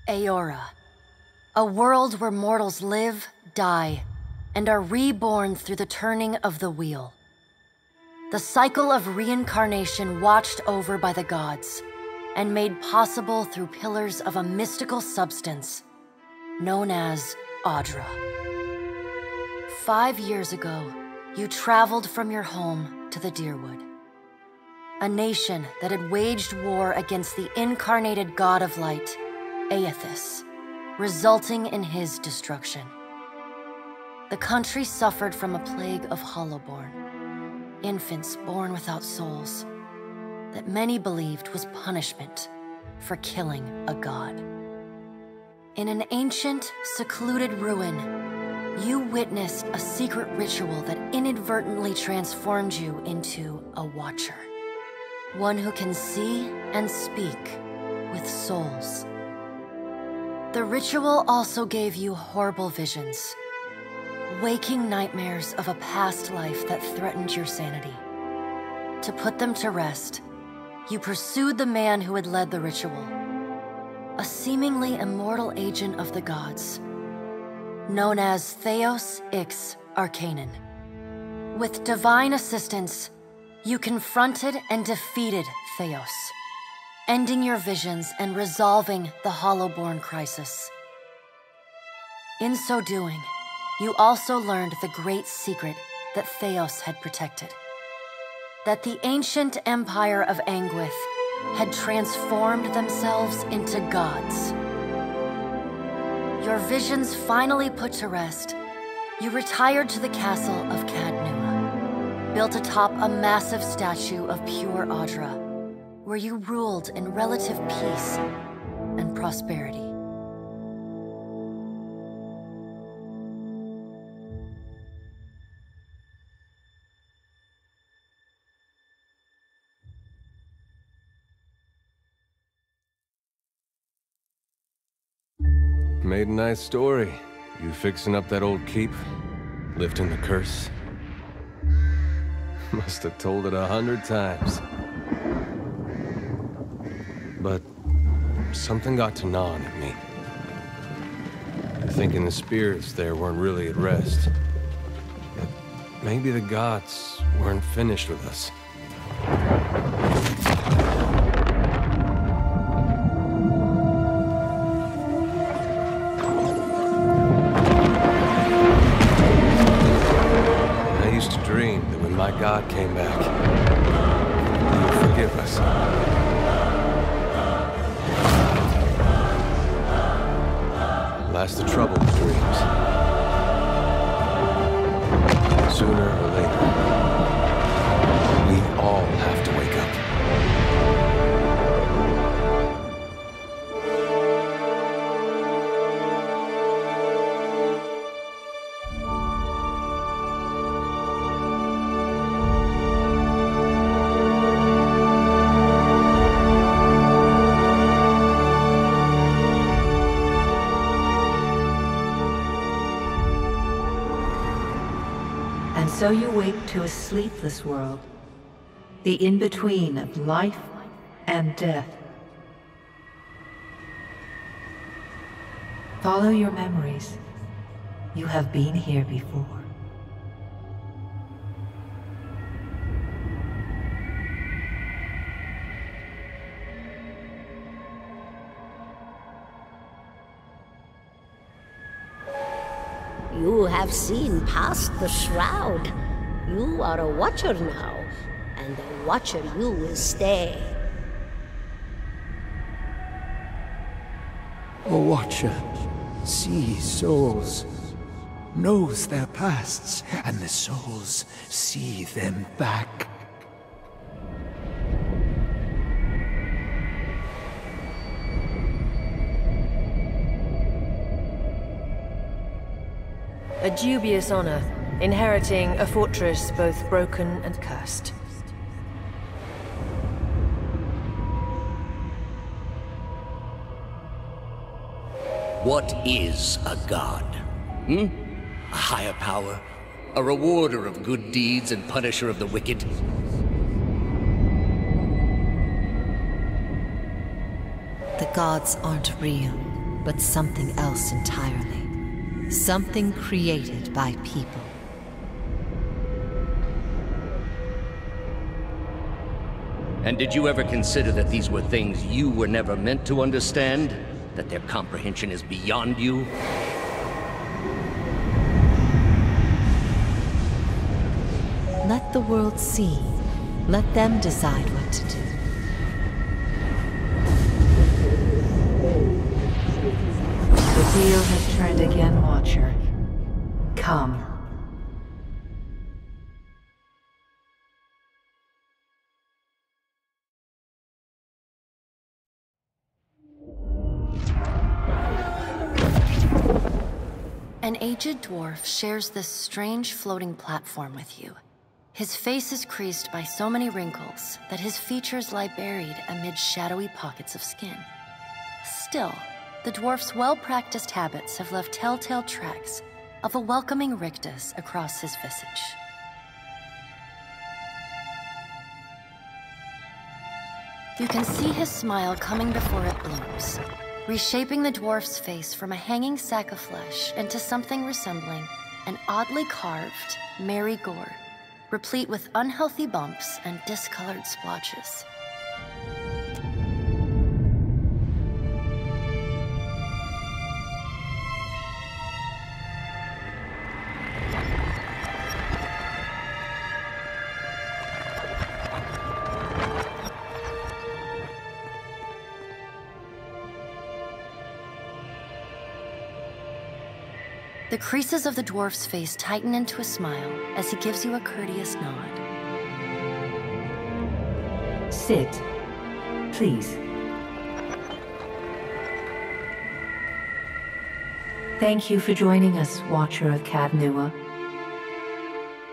Aora. A world where mortals live, die, and are reborn through the turning of the wheel. The cycle of reincarnation watched over by the gods, and made possible through pillars of a mystical substance known as Audra. 5 years ago, you traveled from your home to the Deerwood, a nation that had waged war against the incarnated god of light, Aethys, resulting in his destruction. The country suffered from a plague of hollowborn, infants born without souls, that many believed was punishment for killing a god. In an ancient, secluded ruin, you witnessed a secret ritual that inadvertently transformed you into a watcher. One who can see and speak with souls. The ritual also gave you horrible visions, waking nightmares of a past life that threatened your sanity. To put them to rest, you pursued the man who had led the ritual, a seemingly immortal agent of the gods, known as Theos Ix Arcanon. With divine assistance, you confronted and defeated Theos, ending your visions and resolving the Hollowborn crisis. In so doing, you also learned the great secret that Theos had protected. That the ancient empire of Anguith had transformed themselves into gods. Your visions finally put to rest, you retired to the castle of Cadnua, built atop a massive statue of pure Audra, where you ruled in relative peace and prosperity. Made a nice story. You fixing up that old keep? Lifting the curse? Must have told it 100 times. But something got to gnawing at me. Thinking the spirits there weren't really at rest. But maybe the gods weren't finished with us. My God came back. He would forgive us. Last the trouble with dreams. Sooner or later, we all have to wake up. So you wake to a sleepless world, the in-between of life and death. Follow your memories. You have been here before. You have seen past the shroud. You are a watcher now, and a watcher you will stay. A watcher sees souls, knows their pasts, and the souls see them back. A dubious honor, inheriting a fortress both broken and cursed. What is a god? A higher power? A rewarder of good deeds and punisher of the wicked? The gods aren't real. but something else entirely. Something created by people. And did you ever consider that these were things you were never meant to understand? That their comprehension is beyond you? Let the world see. Let them decide what to do. The wheel has turned again, Watcher. Come. An aged dwarf shares this strange floating platform with you. His face is creased by so many wrinkles that his features lie buried amid shadowy pockets of skin. Still, the dwarf's well-practiced habits have left telltale tracks of a welcoming rictus across his visage. You can see his smile coming before it blooms, reshaping the dwarf's face from a hanging sack of flesh into something resembling an oddly carved, merry gore, replete with unhealthy bumps and discolored splotches. The creases of the dwarf's face tighten into a smile as he gives you a courteous nod. Sit, please. Thank you for joining us, Watcher of Cadnua.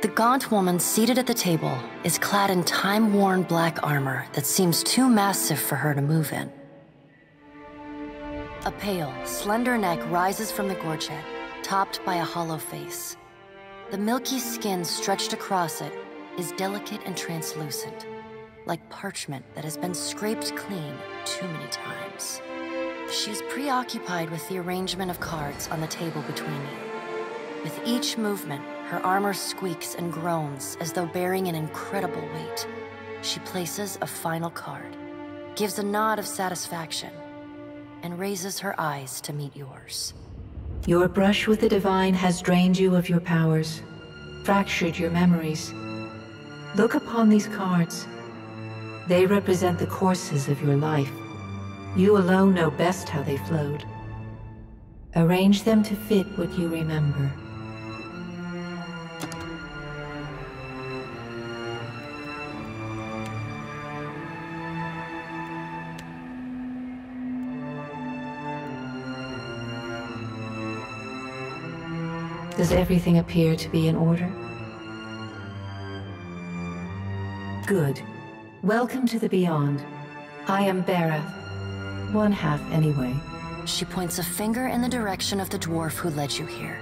The gaunt woman seated at the table is clad in time-worn black armor that seems too massive for her to move in. A pale, slender neck rises from the gorget, topped by a hollow face. The milky skin stretched across it is delicate and translucent, like parchment that has been scraped clean too many times. She is preoccupied with the arrangement of cards on the table between you. With each movement, her armor squeaks and groans as though bearing an incredible weight. She places a final card, gives a nod of satisfaction, and raises her eyes to meet yours. Your brush with the divine has drained you of your powers, fractured your memories. Look upon these cards. They represent the courses of your life. You alone know best how they flowed. Arrange them to fit what you remember. Does everything appear to be in order? Good. Welcome to the Beyond. I am Berath. One half, anyway. She points a finger in the direction of the dwarf who led you here.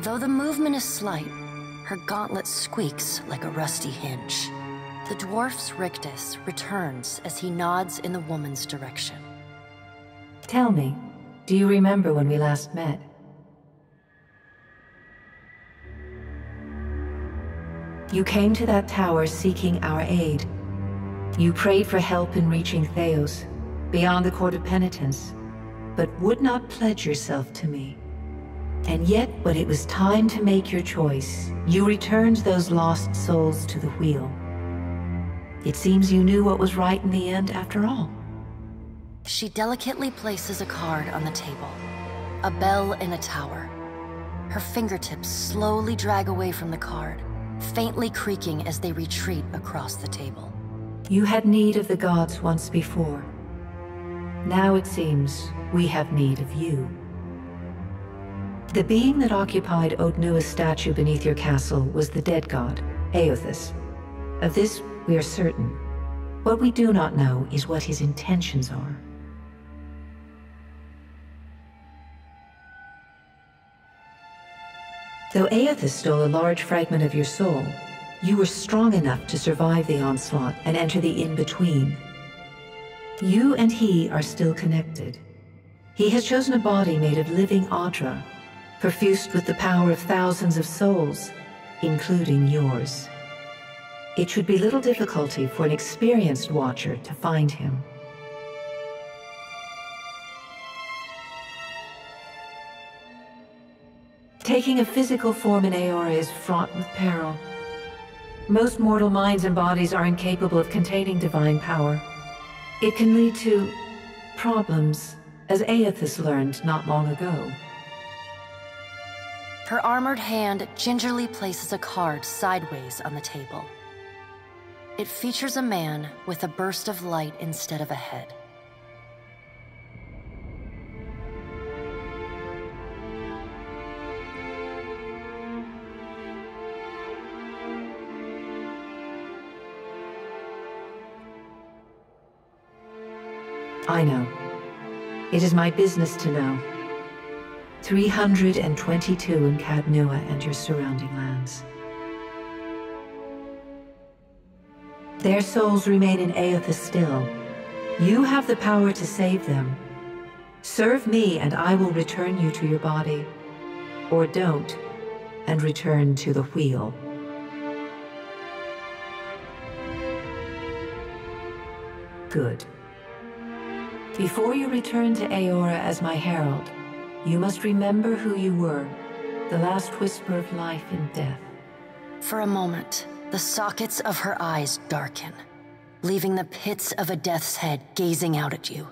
Though the movement is slight, her gauntlet squeaks like a rusty hinge. The dwarf's rictus returns as he nods in the woman's direction. Tell me, do you remember when we last met? You came to that tower seeking our aid. You prayed for help in reaching Theos, beyond the Court of Penitence, but would not pledge yourself to me. And yet, when it was time to make your choice, you returned those lost souls to the wheel. It seems you knew what was right in the end after all. She delicately places a card on the table. A bell in a tower. Her fingertips slowly drag away from the card, faintly creaking as they retreat across the table. You had need of the gods once before. Now it seems we have need of you. The being that occupied Otnua's statue beneath your castle was the dead god, Aothus. Of this we are certain. What we do not know is what his intentions are. Though Aothus stole a large fragment of your soul, you were strong enough to survive the onslaught and enter the in-between. You and he are still connected. He has chosen a body made of living Audra, perfused with the power of thousands of souls, including yours. It should be little difficulty for an experienced Watcher to find him. Taking a physical form in Aora is fraught with peril. Most mortal minds and bodies are incapable of containing divine power. It can lead to problems, as Aethys learned not long ago. Her armored hand gingerly places a card sideways on the table. It features a man with a burst of light instead of a head. I know. It is my business to know. 322 in Cadnua and your surrounding lands. Their souls remain in Aethys still. You have the power to save them. Serve me and I will return you to your body. Or don't, and return to the wheel. Good. Before you return to Aora as my herald, you must remember who you were, the last whisper of life in death. For a moment, the sockets of her eyes darken, leaving the pits of a death's head gazing out at you.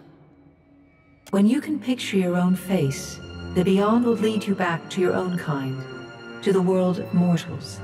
When you can picture your own face, the Beyond will lead you back to your own kind, to the world of mortals.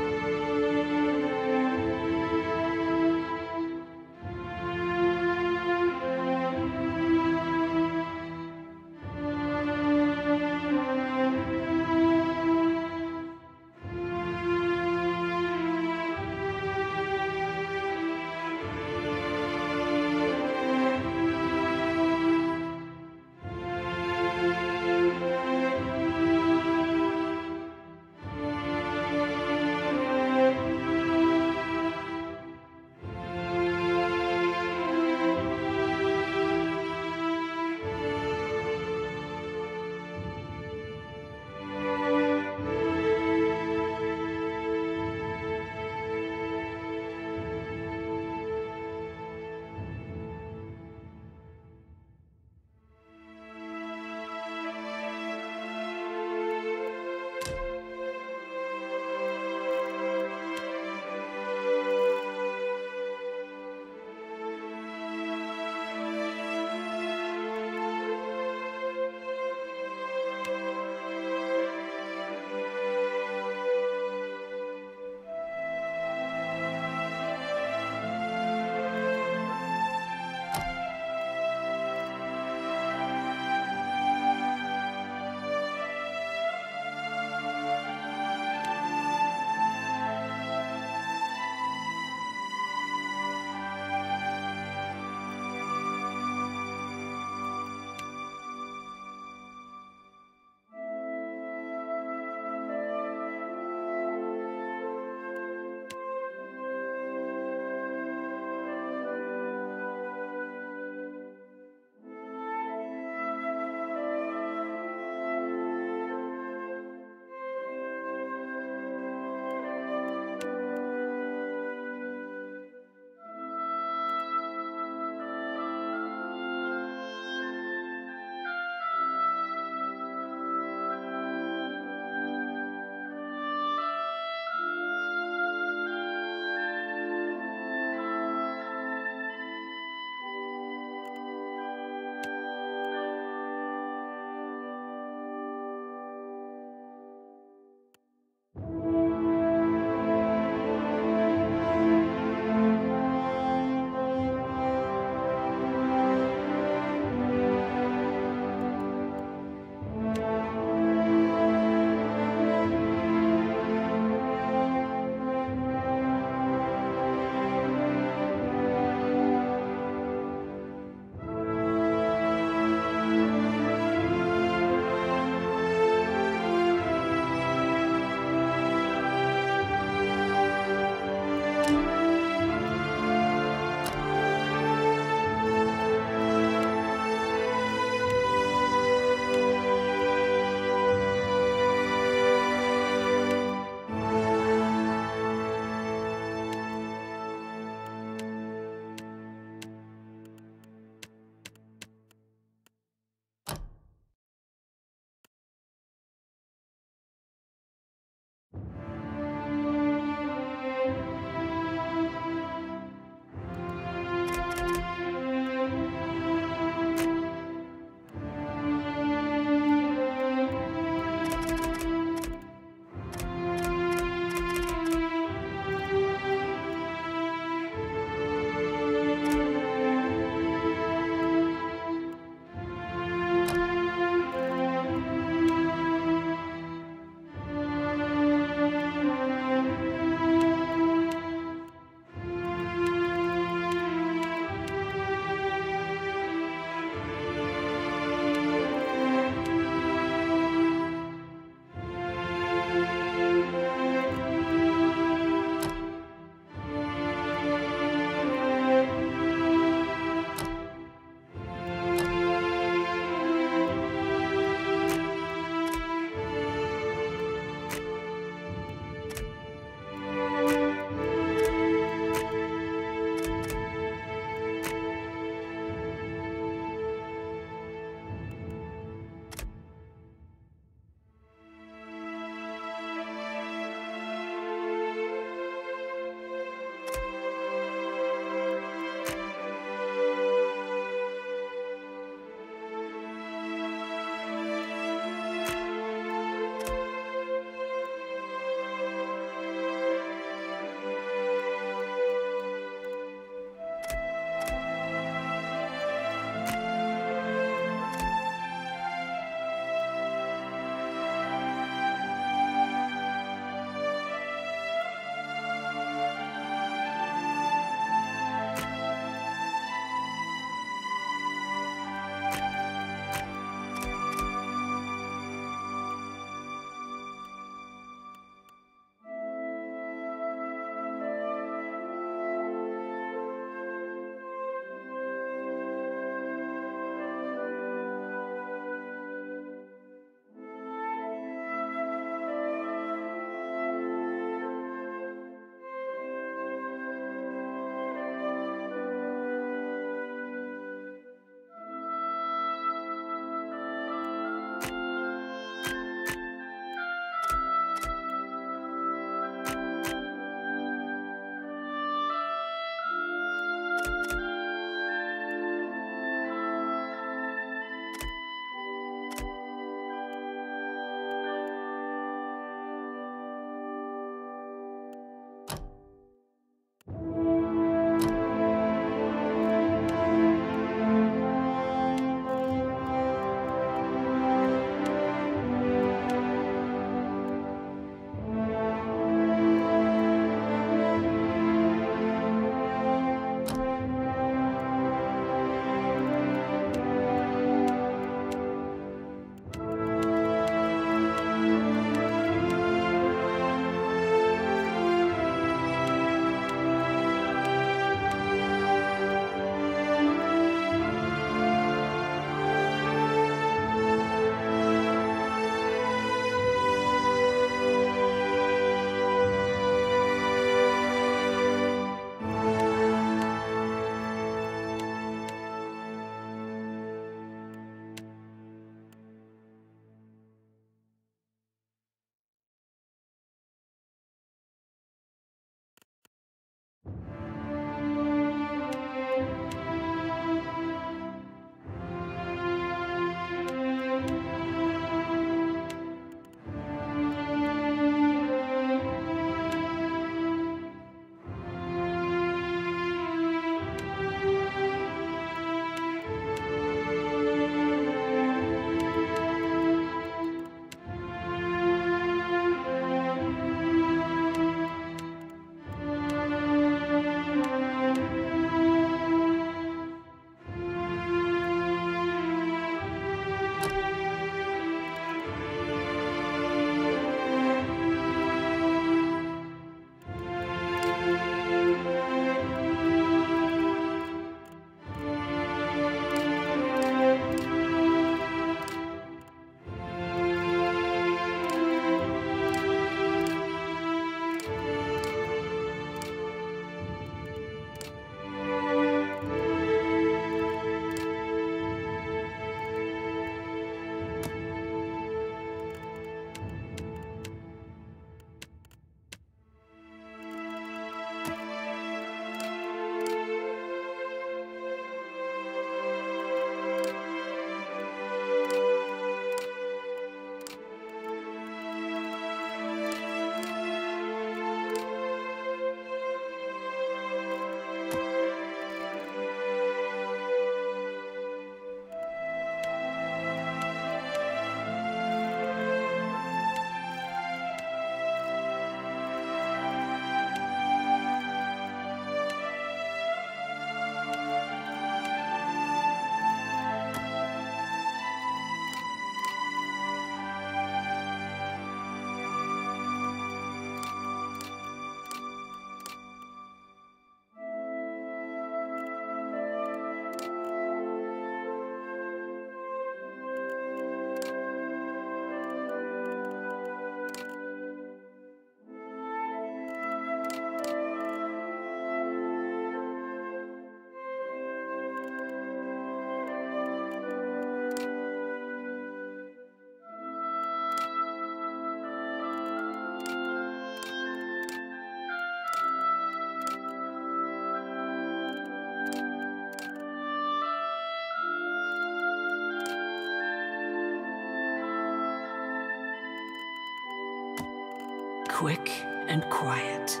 quick and quiet.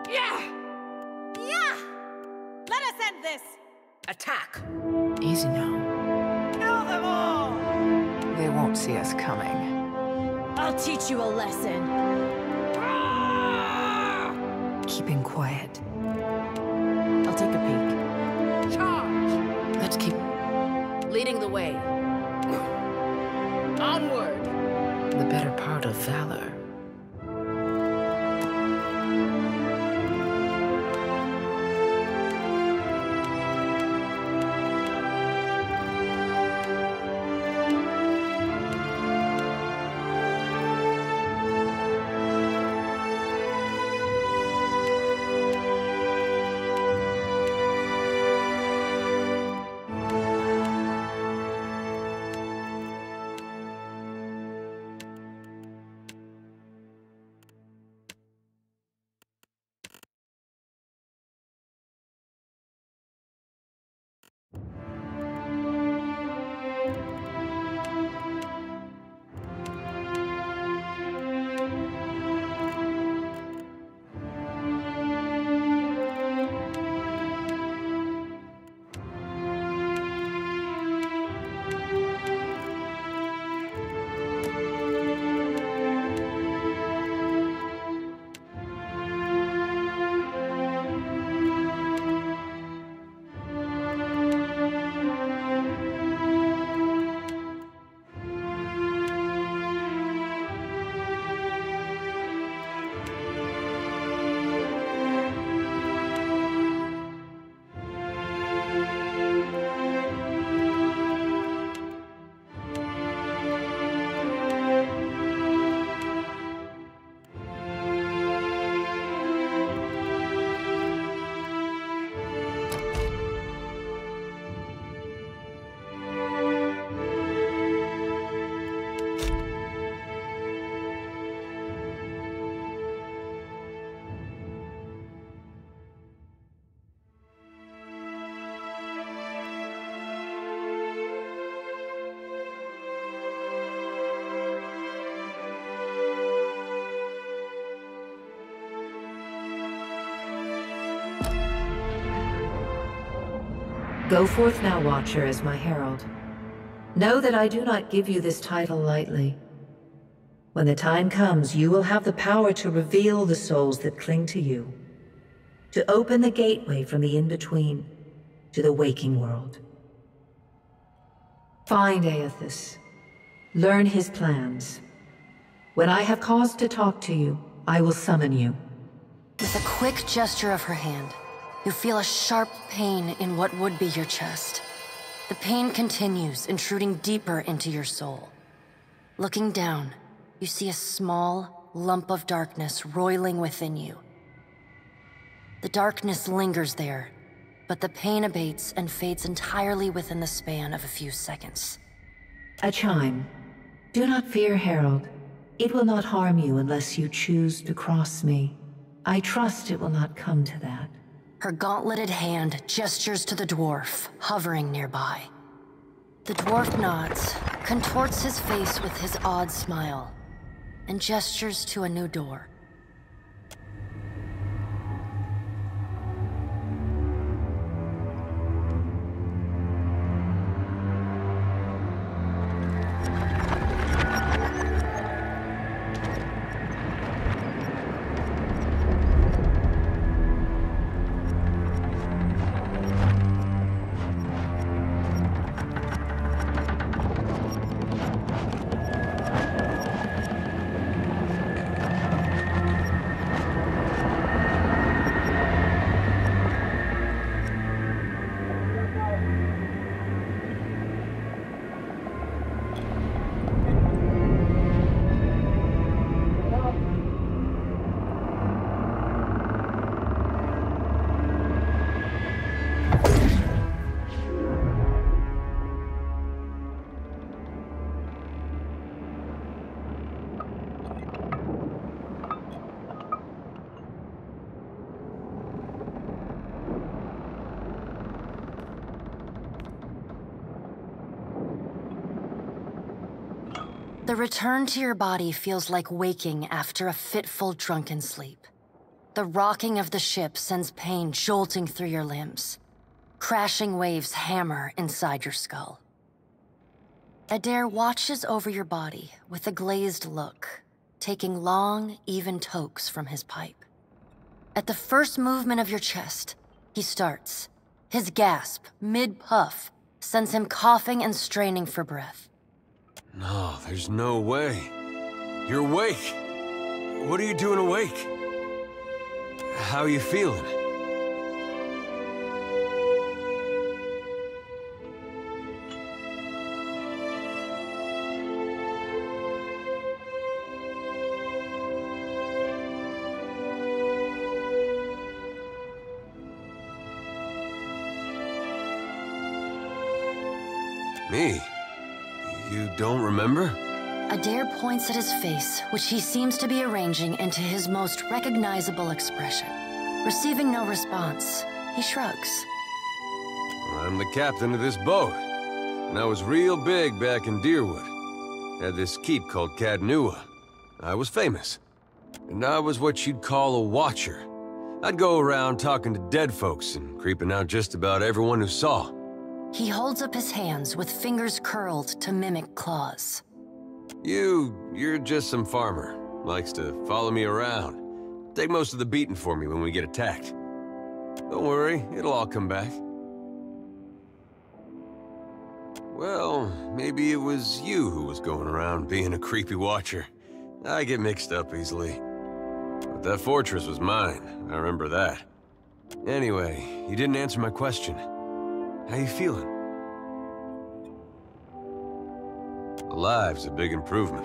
Yeah! Yeah! Let us end this! Attack! Easy now. Kill them all! They won't see us coming. I'll teach you a lesson. Keeping quiet. I'll take a peek. Charge! Let's keep leading the way. Onward! The better part of valor. Go forth now, Watcher, as my herald. Know that I do not give you this title lightly. When the time comes, you will have the power to reveal the souls that cling to you, to open the gateway from the in-between to the waking world. Find Aethys. Learn his plans. When I have cause to talk to you, I will summon you. With a quick gesture of her hand, you feel a sharp pain in what would be your chest. The pain continues, intruding deeper into your soul. Looking down, you see a small lump of darkness roiling within you. The darkness lingers there, but the pain abates and fades entirely within the span of a few seconds. A chime. Do not fear, Herald. It will not harm you unless you choose to cross me. I trust it will not come to that. Her gauntleted hand gestures to the dwarf, hovering nearby. The dwarf nods, contorts his face with his odd smile, and gestures to a new door. The return to your body feels like waking after a fitful drunken sleep. The rocking of the ship sends pain jolting through your limbs. Crashing waves hammer inside your skull. Adair watches over your body with a glazed look, taking long, even tokes from his pipe. At the first movement of your chest, he starts. His gasp, mid-puff, sends him coughing and straining for breath. No, there's no way. You're awake. What are you doing awake? How are you feeling? Me? You don't remember? Adair points at his face, which he seems to be arranging into his most recognizable expression. Receiving no response, he shrugs. I'm the captain of this boat, and I was real big back in Deerwood. Had this keep called Cadnua. I was famous, and I was what you'd call a watcher. I'd go around talking to dead folks and creeping out just about everyone who saw. He holds up his hands with fingers curled to mimic claws. You're just some farmer. Likes to follow me around. Take most of the beating for me when we get attacked. Don't worry, it'll all come back. Well, maybe it was you who was going around being a creepy watcher. I get mixed up easily. But that fortress was mine, I remember that. Anyway, you didn't answer my question. How you feeling? Alive's a big improvement.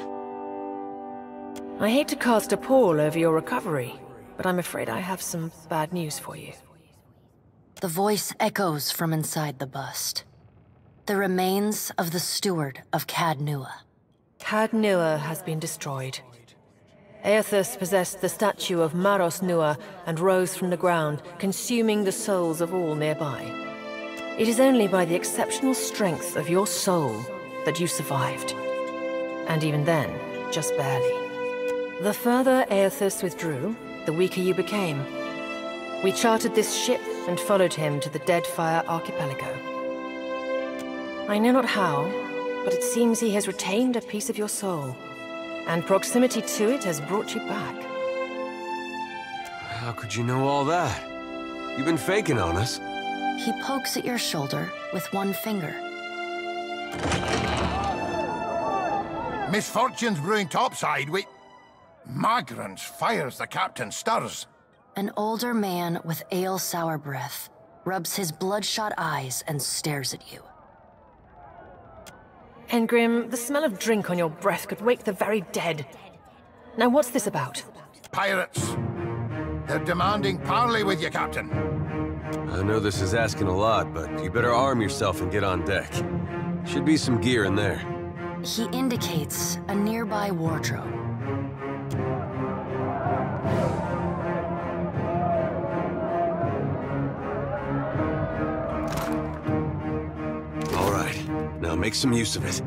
I hate to cast a pall over your recovery, but I'm afraid I have some bad news for you. The voice echoes from inside the bust. The remains of the steward of Cadnua. Cadnua has been destroyed. Aethys possessed the statue of Maros Nua and rose from the ground, consuming the souls of all nearby. It is only by the exceptional strength of your soul that you survived. And even then, just barely. The further Aethys withdrew, the weaker you became. We chartered this ship and followed him to the Deadfire archipelago. I know not how, but it seems he has retained a piece of your soul, and proximity to it has brought you back. How could you know all that? You've been faking on us. He pokes at your shoulder with one finger. Misfortune's brewing topside. Magrants fires the captain stirs. An older man with ale-sour breath rubs his bloodshot eyes and stares at you. Engrim, the smell of drink on your breath could wake the very dead. Now what's this about? Pirates. They're demanding parley with you, Captain. I know this is asking a lot, but you better arm yourself and get on deck. Should be some gear in there. He indicates a nearby wardrobe. All right, now make some use of it.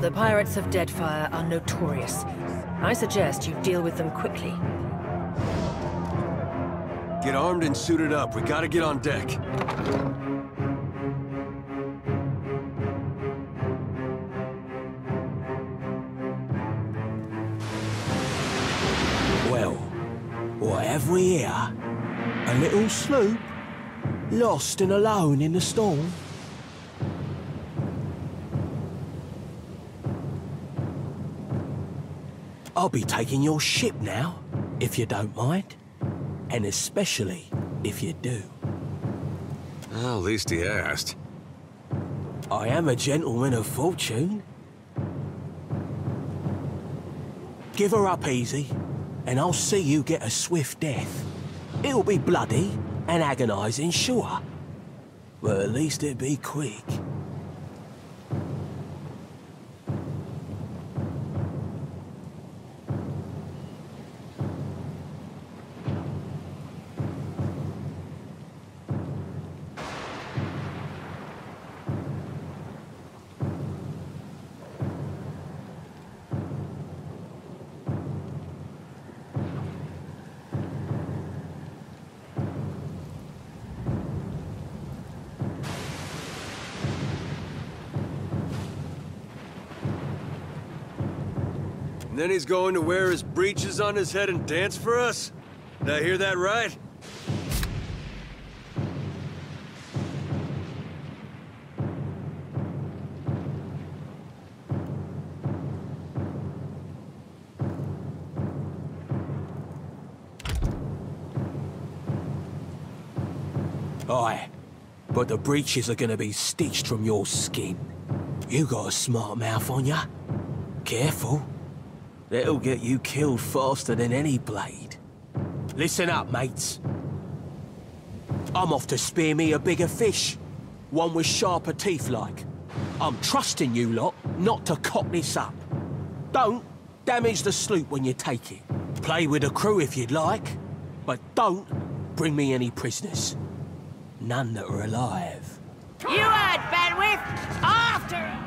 The pirates of Deadfire are notorious. I suggest you deal with them quickly. Get armed and suited up. We gotta get on deck. Well, what have we here? A little sloop? Lost and alone in the storm? I'll be taking your ship now, if you don't mind. And especially if you do. Well, at least he asked. I am a gentleman of fortune. Give her up easy, and I'll see you get a swift death. It'll be bloody and agonizing, sure. But at least it'll be quick. And then he's going to wear his breeches on his head and dance for us? Did I hear that right? Aye, but the breeches are gonna be stitched from your skin. You got a smart mouth on ya. Careful. That'll get you killed faster than any blade. Listen up, mates. I'm off to spear me a bigger fish. One with sharper teeth like. I'm trusting you lot not to cock this up. Don't damage the sloop when you take it. Play with the crew if you'd like, but don't bring me any prisoners. None that are alive. You had bandwidth! After!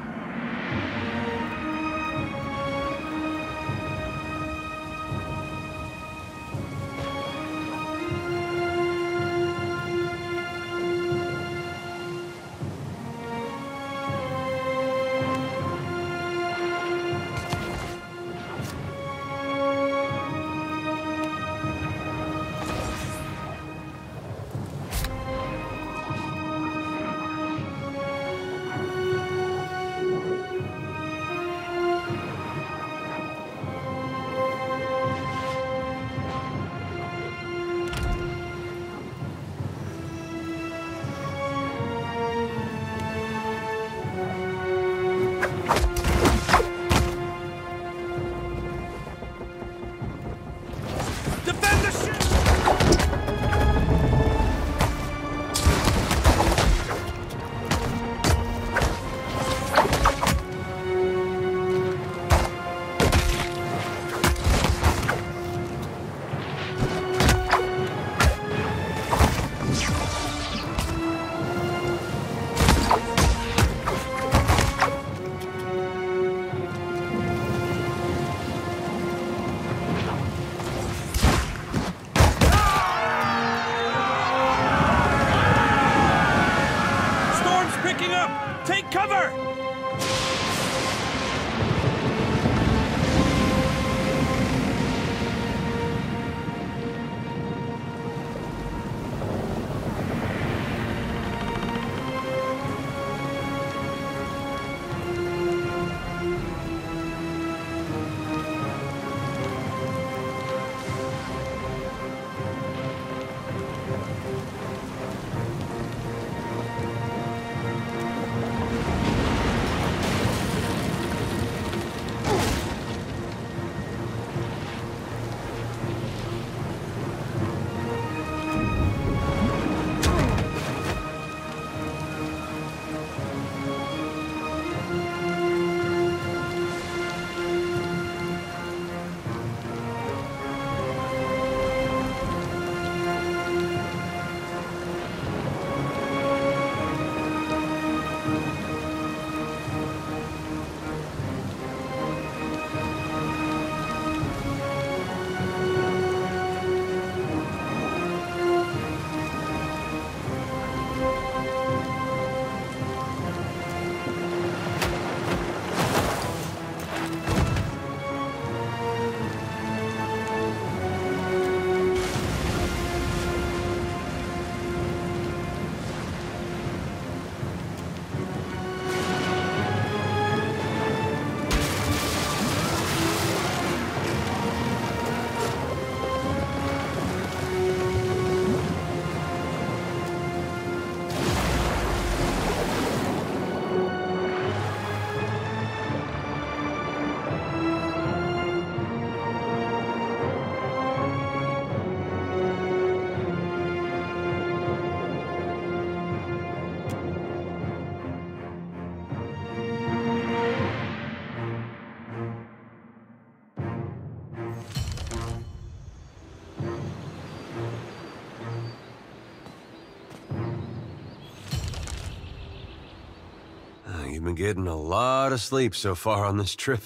been getting a lot of sleep so far on this trip.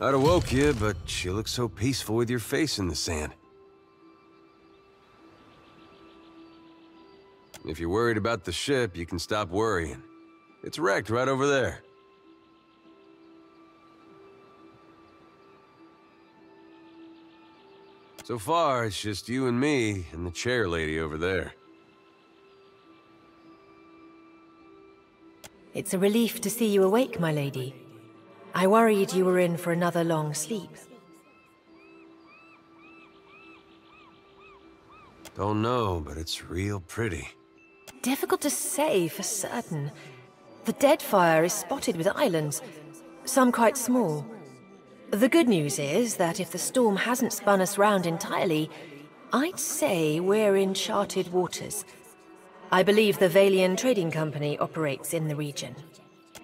I'd have woke you, but you look so peaceful with your face in the sand. If you're worried about the ship, you can stop worrying. It's wrecked right over there. So far, it's just you and me and the chair lady over there. It's a relief to see you awake, my lady. I worried you were in for another long sleep. Don't know, but it's real pretty. Difficult to say for certain. The Deadfire is spotted with islands, some quite small. The good news is that if the storm hasn't spun us round entirely, I'd say we're in charted waters. I believe the Valian Trading Company operates in the region.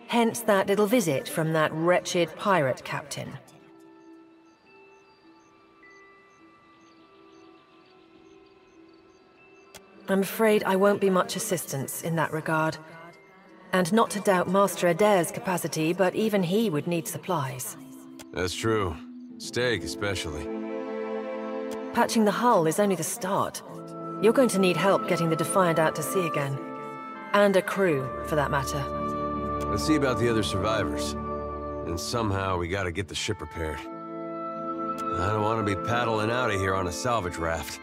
Hence that little visit from that wretched pirate captain. I'm afraid I won't be much assistance in that regard. And not to doubt Master Adair's capacity, but even he would need supplies. That's true. Steak, especially. Patching the hull is only the start. You're going to need help getting the Defiant out to sea again. And a crew, for that matter. Let's see about the other survivors. And somehow we gotta get the ship repaired. I don't want to be paddling out of here on a salvage raft.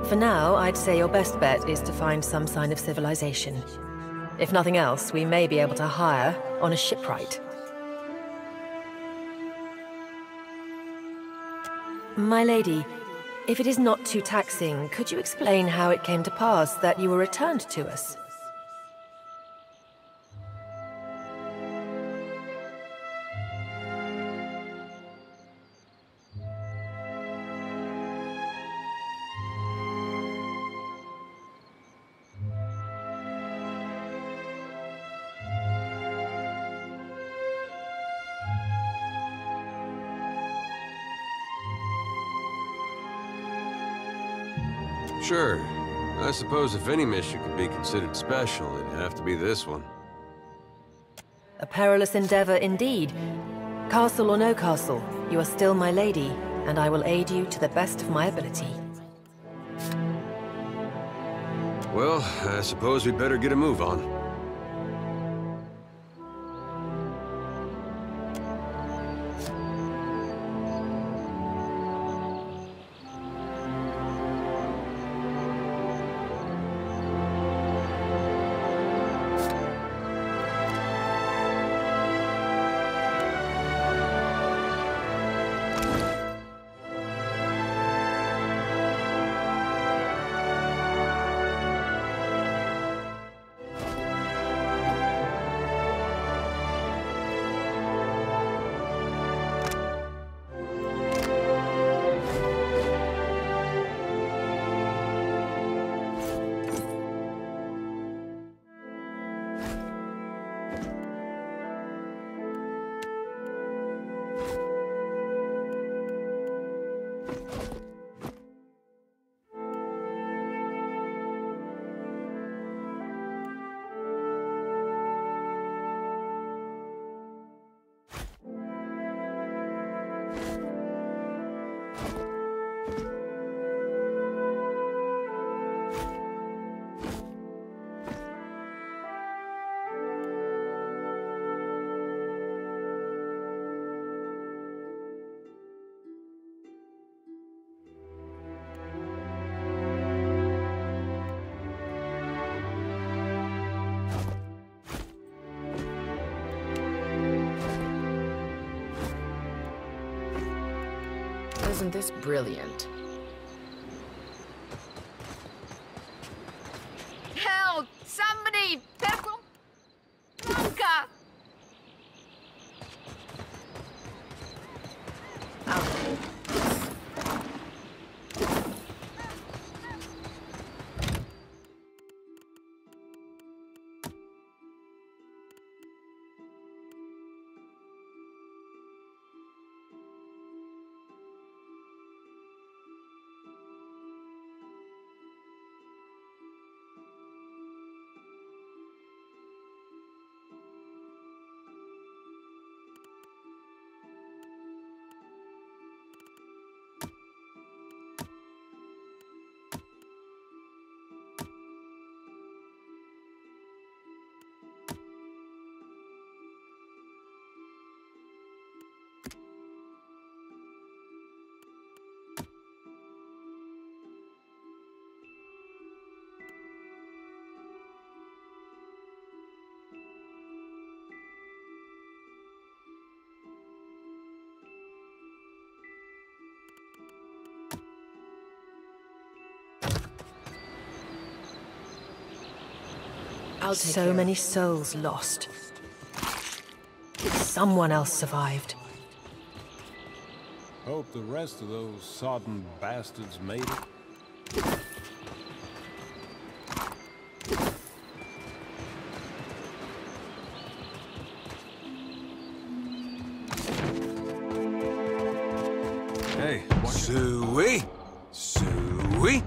For now, I'd say your best bet is to find some sign of civilization. If nothing else, we may be able to hire on a shipwright. My lady, if it is not too taxing, could you explain how it came to pass that you were returned to us? Sure. I suppose if any mission could be considered special, it'd have to be this one. A perilous endeavor indeed. Castle or no castle, you are still my lady, and I will aid you to the best of my ability. Well, I suppose we'd better get a move on. Isn't this brilliant? Help! Somebody! Perro! Blanca! So many souls lost. Someone else survived. Hope the rest of those sodden bastards made it. Hey, Suey! Suey!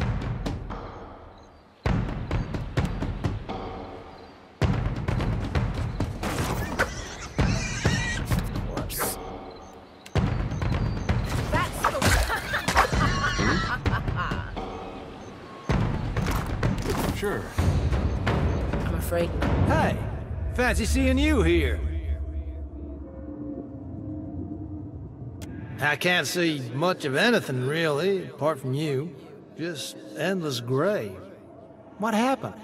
Sure. I'm afraid. Hey, fancy seeing you here. I can't see much of anything, really, apart from you. Just endless gray. What happened?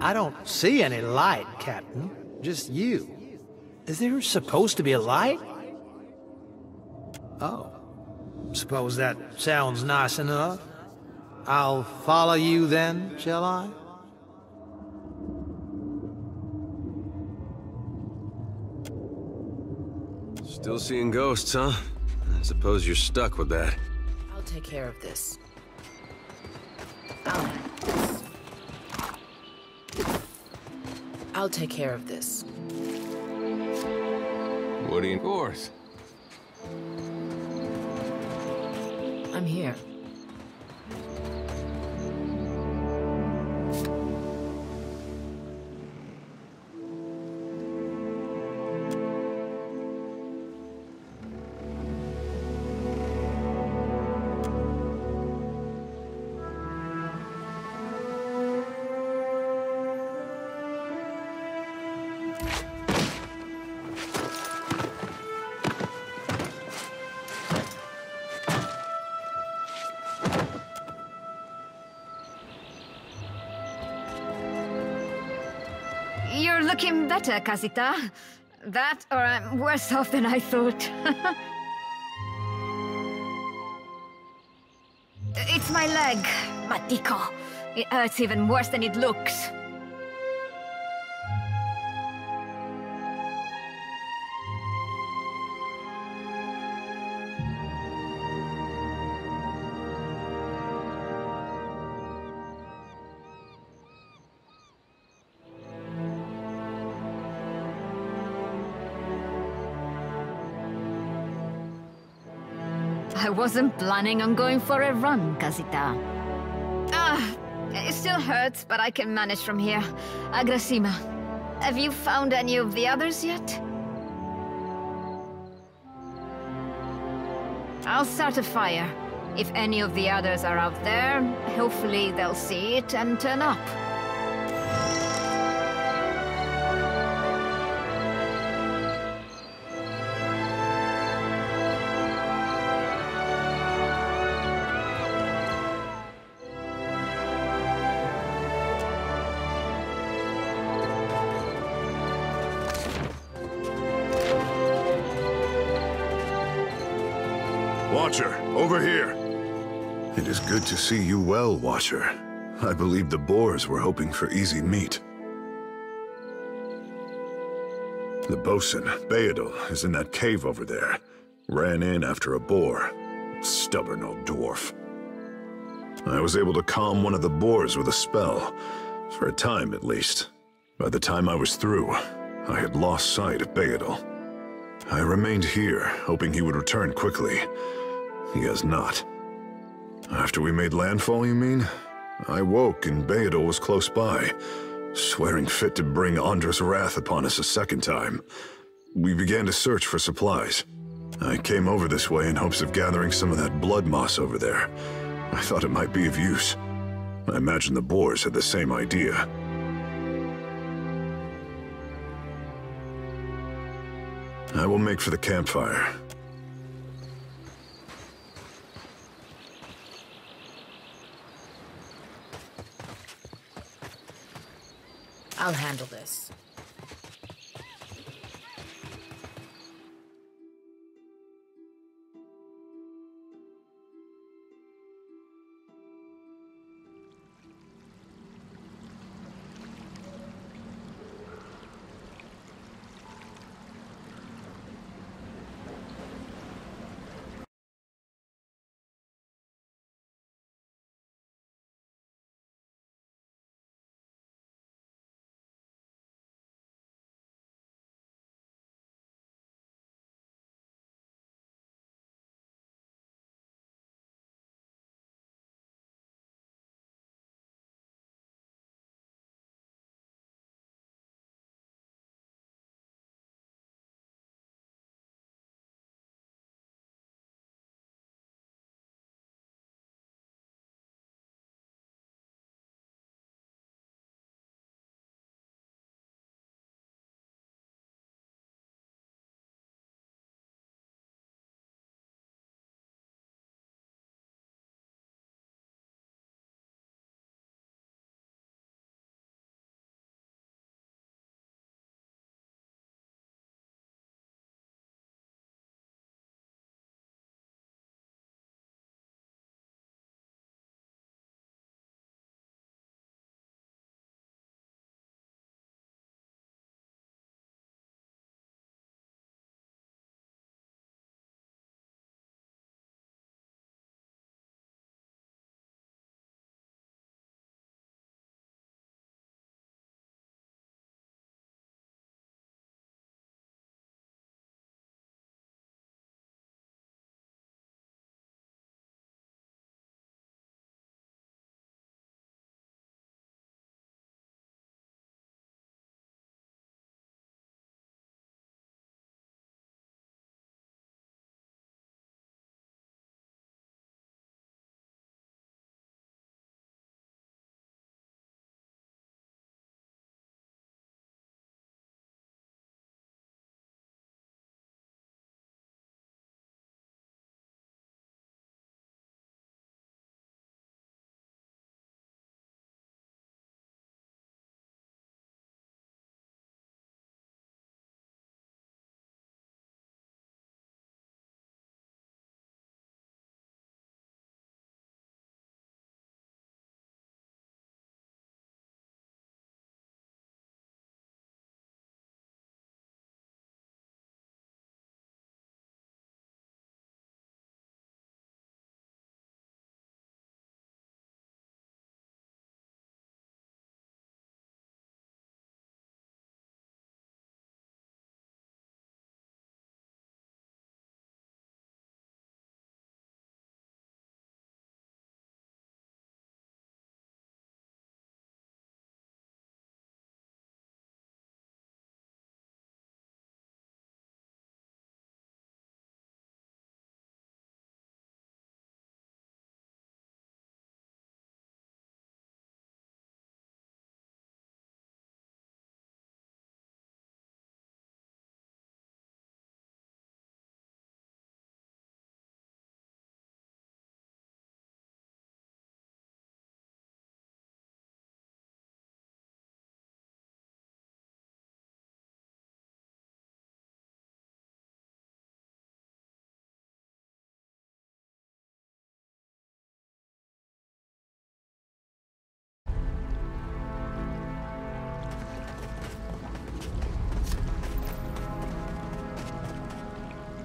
I don't see any light, Captain. Just you. Is there supposed to be a light? Oh. Suppose that sounds nice enough. I'll follow you then, shall I? Still seeing ghosts, huh? I suppose you're stuck with that. I'll take care of this. I'll take care of this. What do you course? I'm here. You're looking better, Casita. That, or I'm worse off than I thought. It's my leg, Matico. It hurts even worse than it looks. I wasn't planning on going for a run, Casita. It still hurts, but I can manage from here. Agrasima, have you found any of the others yet? I'll start a fire. If any of the others are out there, hopefully they'll see it and turn up. Watcher, over here. It is good to see you well, Watcher. I believe the boars were hoping for easy meat. The bosun, Beadle, is in that cave over there. Ran in after a boar. Stubborn old dwarf. I was able to calm one of the boars with a spell. For a time, at least. By the time I was through, I had lost sight of Beadle. I remained here, hoping he would return quickly. He has not. After we made landfall, you mean? I woke and Beadle was close by, swearing fit to bring Andra's wrath upon us a second time. We began to search for supplies. I came over this way in hopes of gathering some of that blood moss over there. I thought it might be of use. I imagine the boars had the same idea. I will make for the campfire. I'll handle this.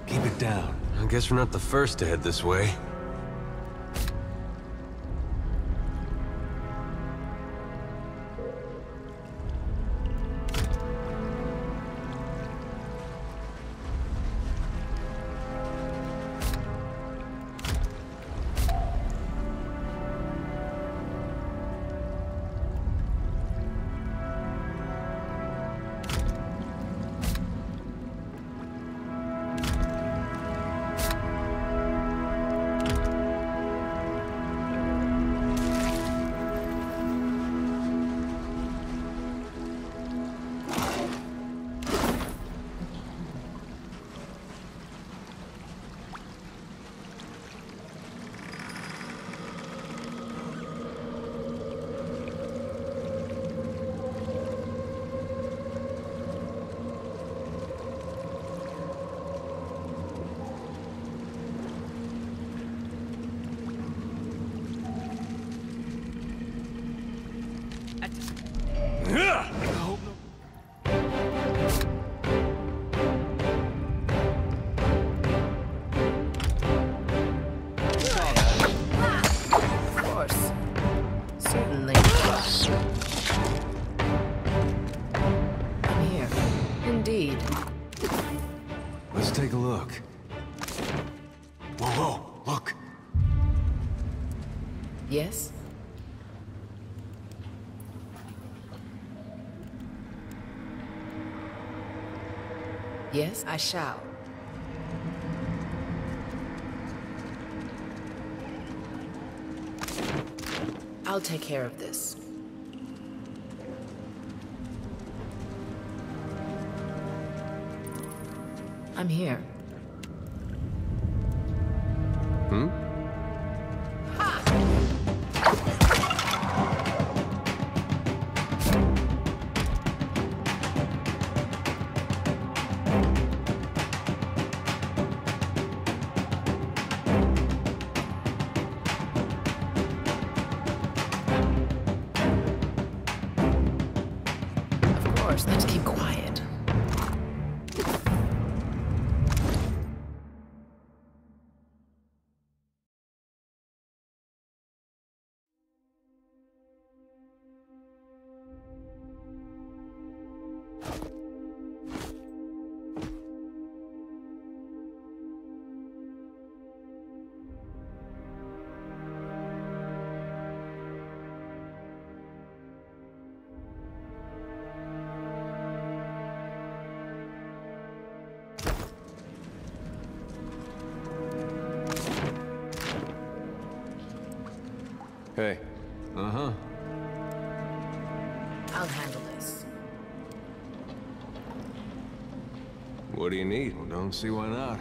Keep it down. I guess we're not the first to head this way. Of course. Certainly. I'm here. Indeed. Let's take a look. Whoa, whoa, look! Yes? Yes, I shall. I'll take care of this. I'm here. Hmm? Of course, let's keep quiet. Hey. Uh-huh. I'll handle this. What do you need? Well, don't see why not.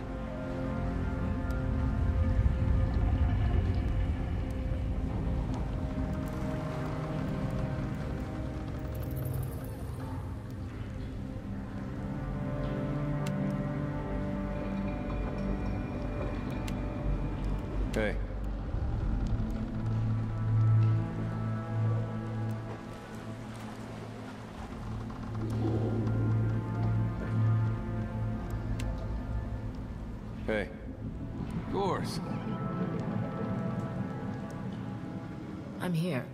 Hey. Hey. Of course. I'm here.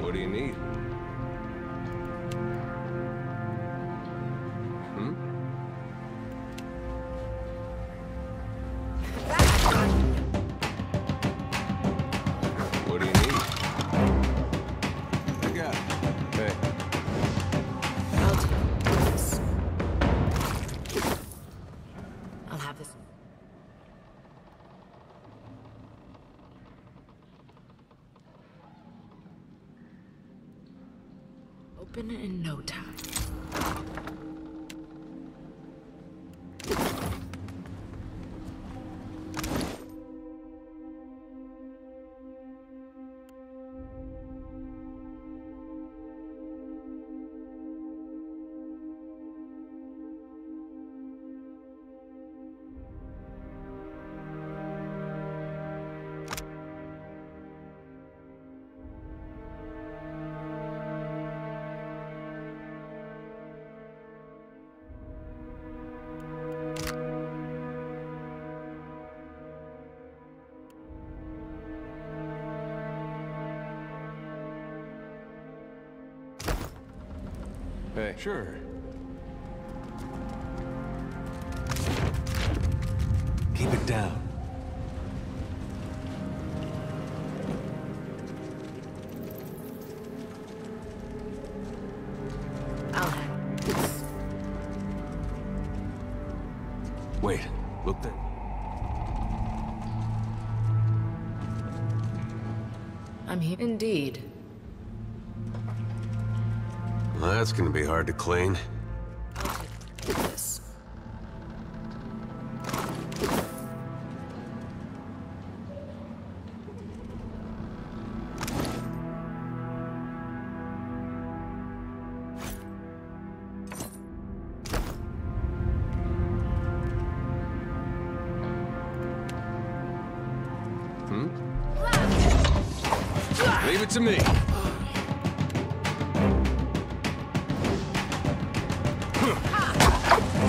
What do you need? Hmm? What do you need? I got it. Hey. I'll do this. I'll have this. Open in no time. Hey, sure. Keep it down. I'll have this. Wait, look there. I'm here. Indeed. Well, that's gonna be hard to clean. I'll take this. Leave it to me.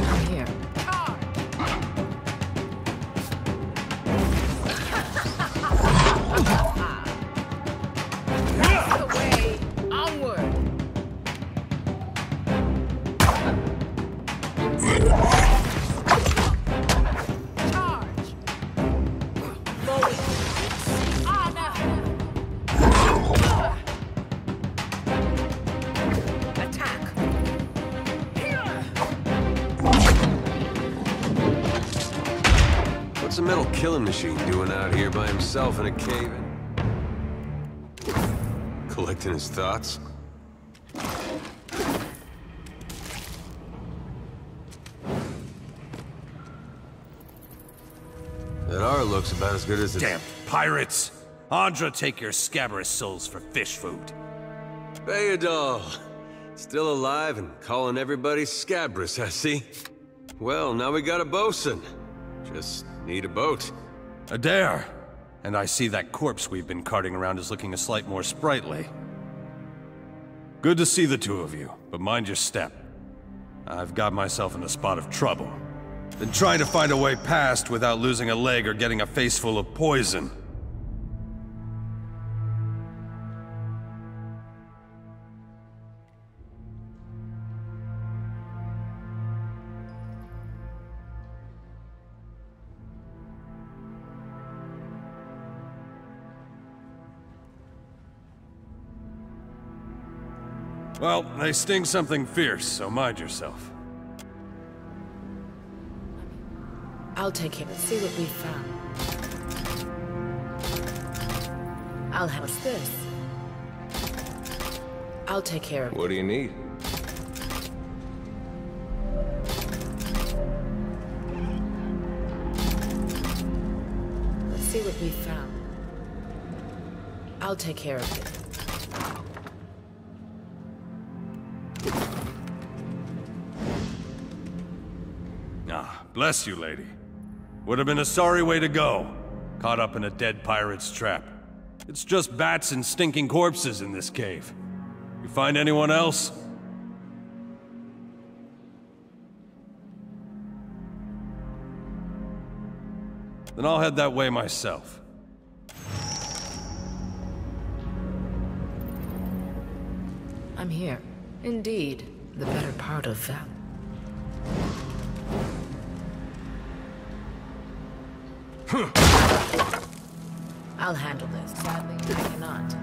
I'm here. That's the way. Onward. Charge. Forward. Honor. Attack. What's a metal killing machine doing out here by himself in a cave? Collecting his thoughts? That R looks about as good as it... Damn pirates! Andra, take your scabrous souls for fish food. Bayadol! Still alive and calling everybody scabrous, I see. Well, now we got a bosun. Just need a boat. Adair! And I see that corpse we've been carting around is looking a slight more sprightly. Good to see the two of you, but mind your step. I've got myself in a spot of trouble. Been trying to find a way past without losing a leg or getting a face full of poison. Well, they sting something fierce, so mind yourself. I'll take him and see what we found. I'll have this. I'll take care of it. What do you need? Let's see what we found. I'll take care of it. Ah, bless you, lady. Would have been a sorry way to go. Caught up in a dead pirate's trap. It's just bats and stinking corpses in this cave. You find anyone else? Then I'll head that way myself. I'm here. Indeed, the better part of them. I'll handle this. Sadly, I cannot.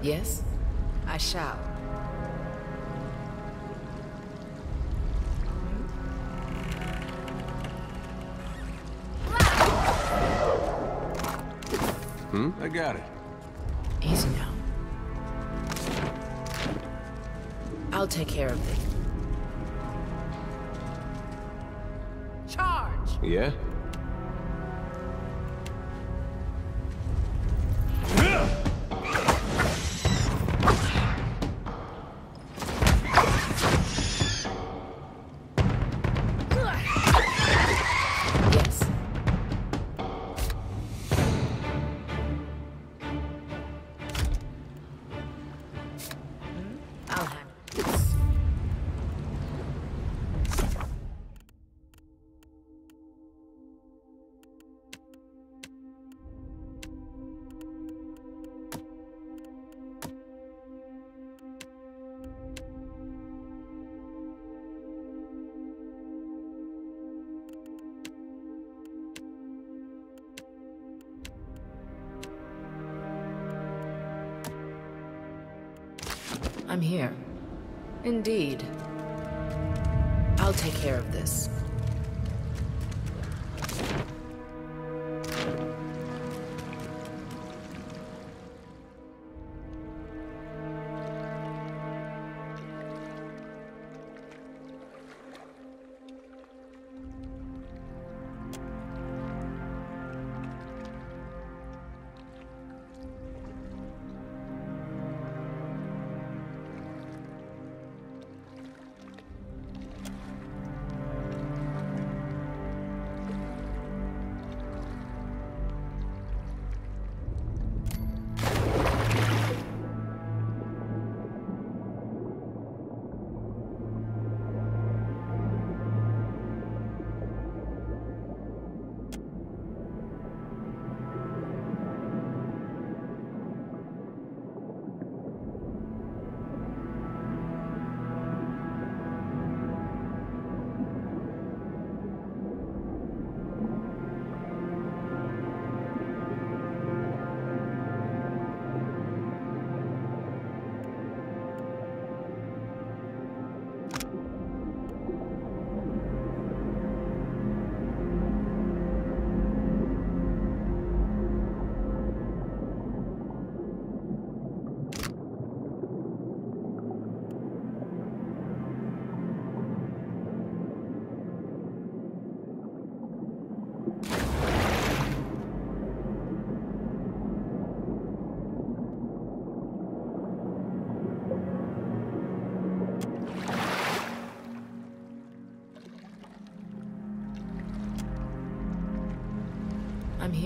Yes, I shall. I got it. Easy now. I'll take care of it. Charge! Yeah? I'm here. Indeed. I'll take care of this.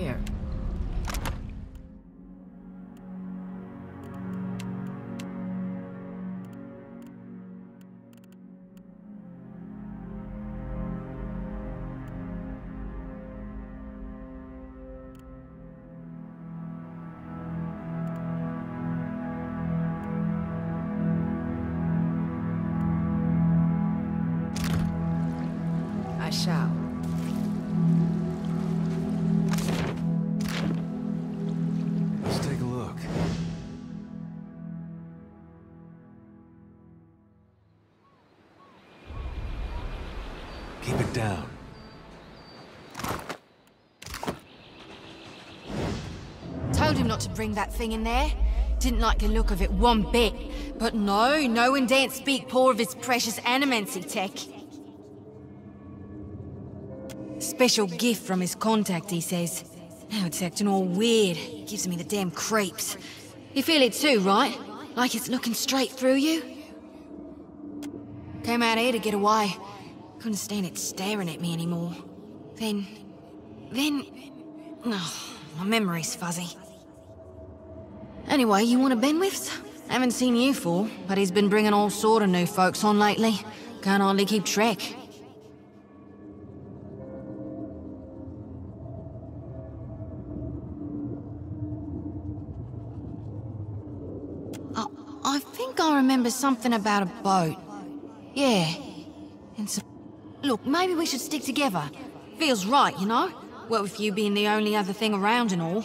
here. I shall. Let's take a look. Keep it down. Told him not to bring that thing in there. Didn't like the look of it one bit. But no one daren't speak poor of his precious animancy tech. Special gift from his contact, he says. Now it's acting all weird. Gives me the damn creeps. You feel it too, right? Like it's looking straight through you? Came out here to get away. Couldn't stand it staring at me anymore. Then... Oh, my memory's fuzzy. Anyway, you want a Benwifts? Haven't seen you for, but he's been bringing all sort of new folks on lately. Can't hardly keep track. I think I remember something about a boat. Yeah. And so... Look, maybe we should stick together. Feels right, you know? Well, with you being the only other thing around and all.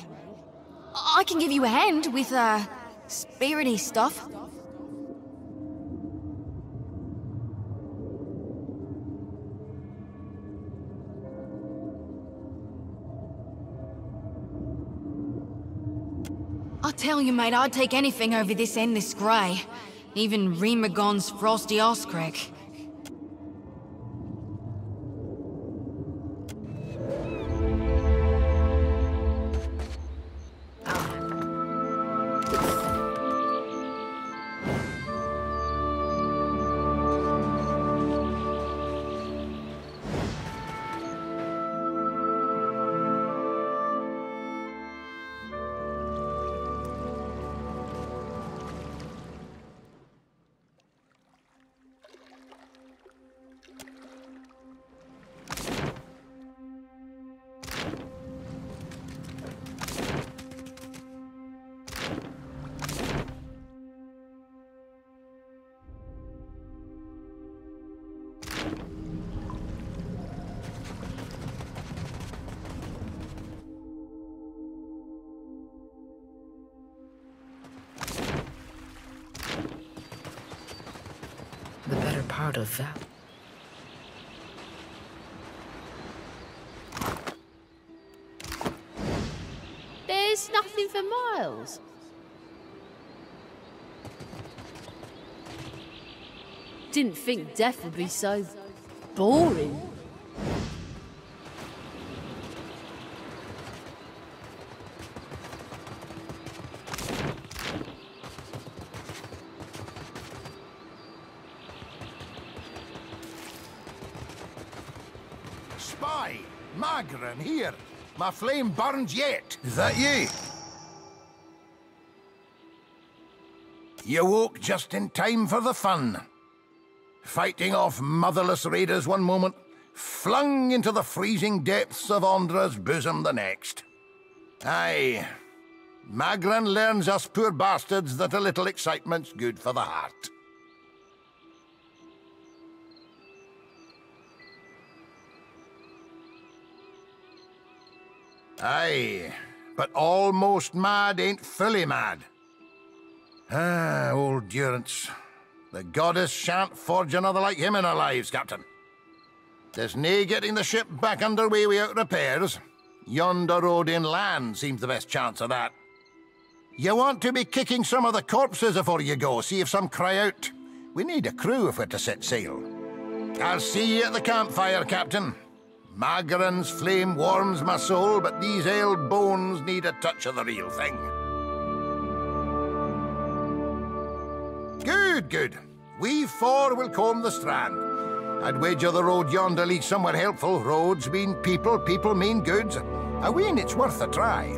I can give you a hand with, spirity stuff. I tell you, mate, I'd take anything over this endless grey. Even Remagon's frosty ass crack. The better part of that. There's nothing for miles. Didn't think death would be so boring. Spy! Magran, here! My flame burns yet! Is that you? You woke just in time for the fun. Fighting off motherless raiders one moment, flung into the freezing depths of Ondra's bosom the next. Aye. Magran learns us poor bastards that a little excitement's good for the heart. Aye, but almost mad ain't fully mad. Ah, old Durance. The goddess shan't forge another like him in our lives, Captain. There's nae getting the ship back underway without repairs. Yonder road inland seems the best chance of that. You want to be kicking some of the corpses before you go, see if some cry out. We need a crew if we're to set sail. I'll see you at the campfire, Captain. Magran's flame warms my soul, but these ailed bones need a touch of the real thing. Good, good. We four will comb the strand. I'd wager the road yonder leads somewhere helpful. Roads mean people, people mean goods. I ween it's worth a try.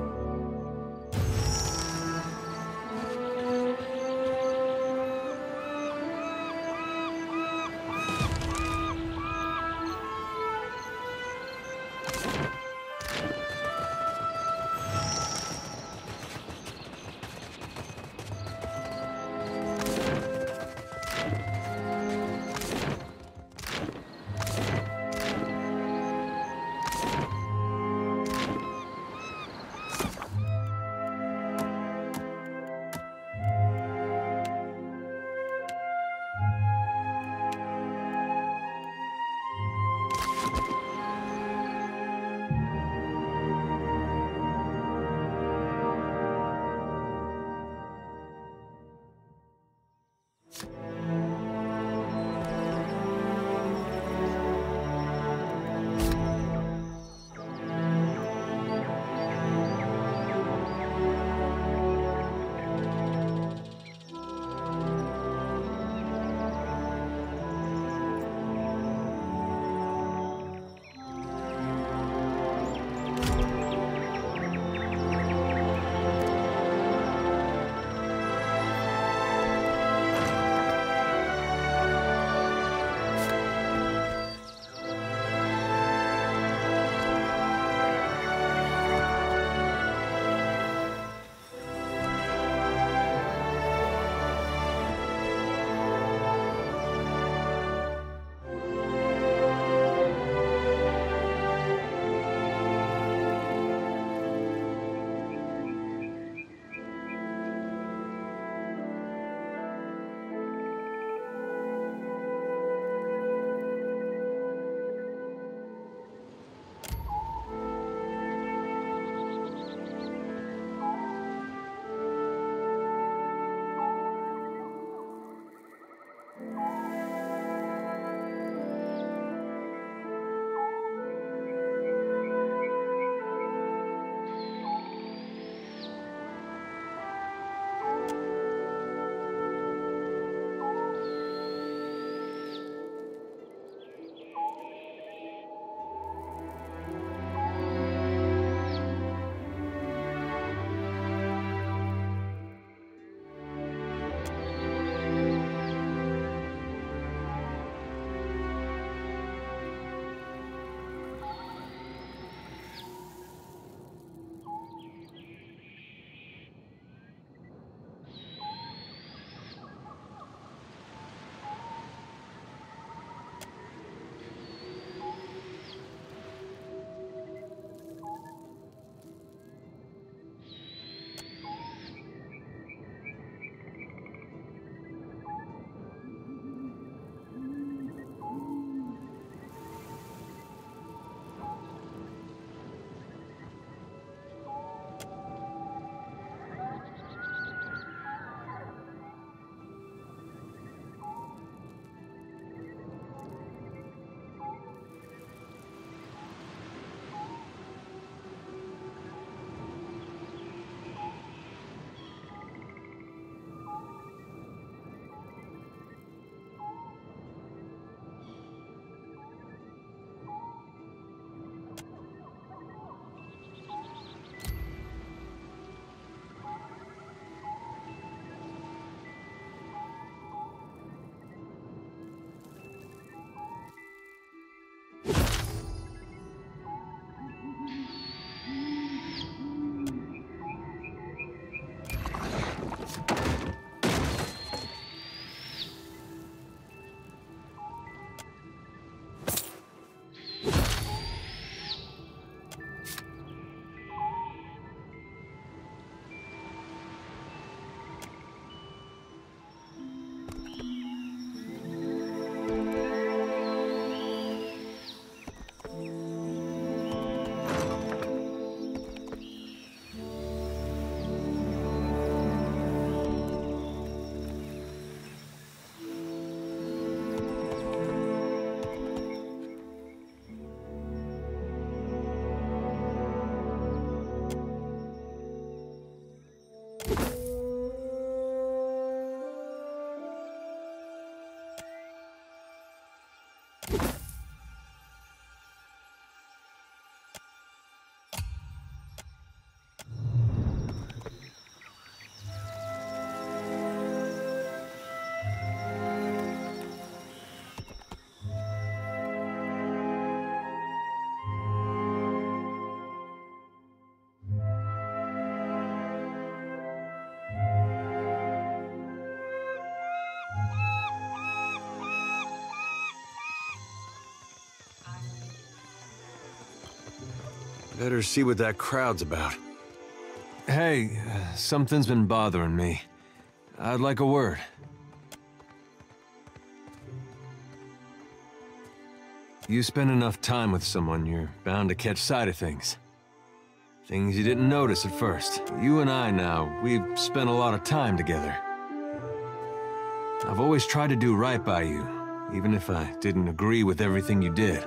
Better see what that crowd's about. Hey, something's been bothering me. I'd like a word. You spend enough time with someone, you're bound to catch sight of things. Things you didn't notice at first. You and I now, we've spent a lot of time together. I've always tried to do right by you, even if I didn't agree with everything you did.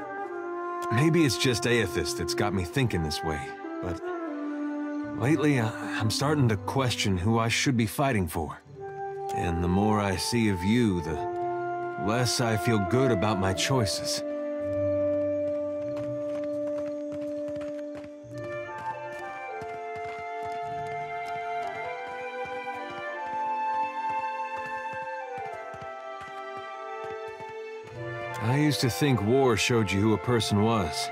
Maybe it's just Aethys that's got me thinking this way, but lately I'm starting to question who I should be fighting for. And the more I see of you, the less I feel good about my choices. I used to think war showed you who a person was,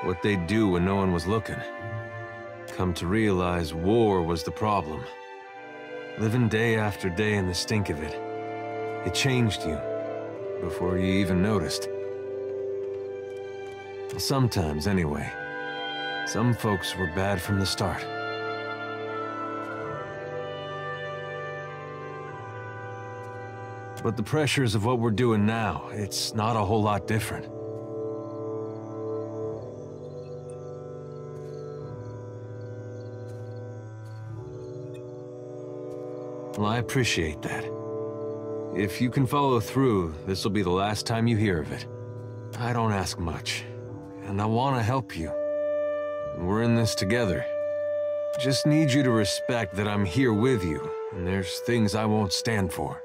what they'd do when no one was looking. Come to realize war was the problem. Living day after day in the stink of it. It changed you, before you even noticed. Sometimes, anyway. Some folks were bad from the start. But the pressures of what we're doing now, it's not a whole lot different. Well, I appreciate that. If you can follow through, this will be the last time you hear of it. I don't ask much, and I want to help you. We're in this together. Just need you to respect that I'm here with you, and there's things I won't stand for.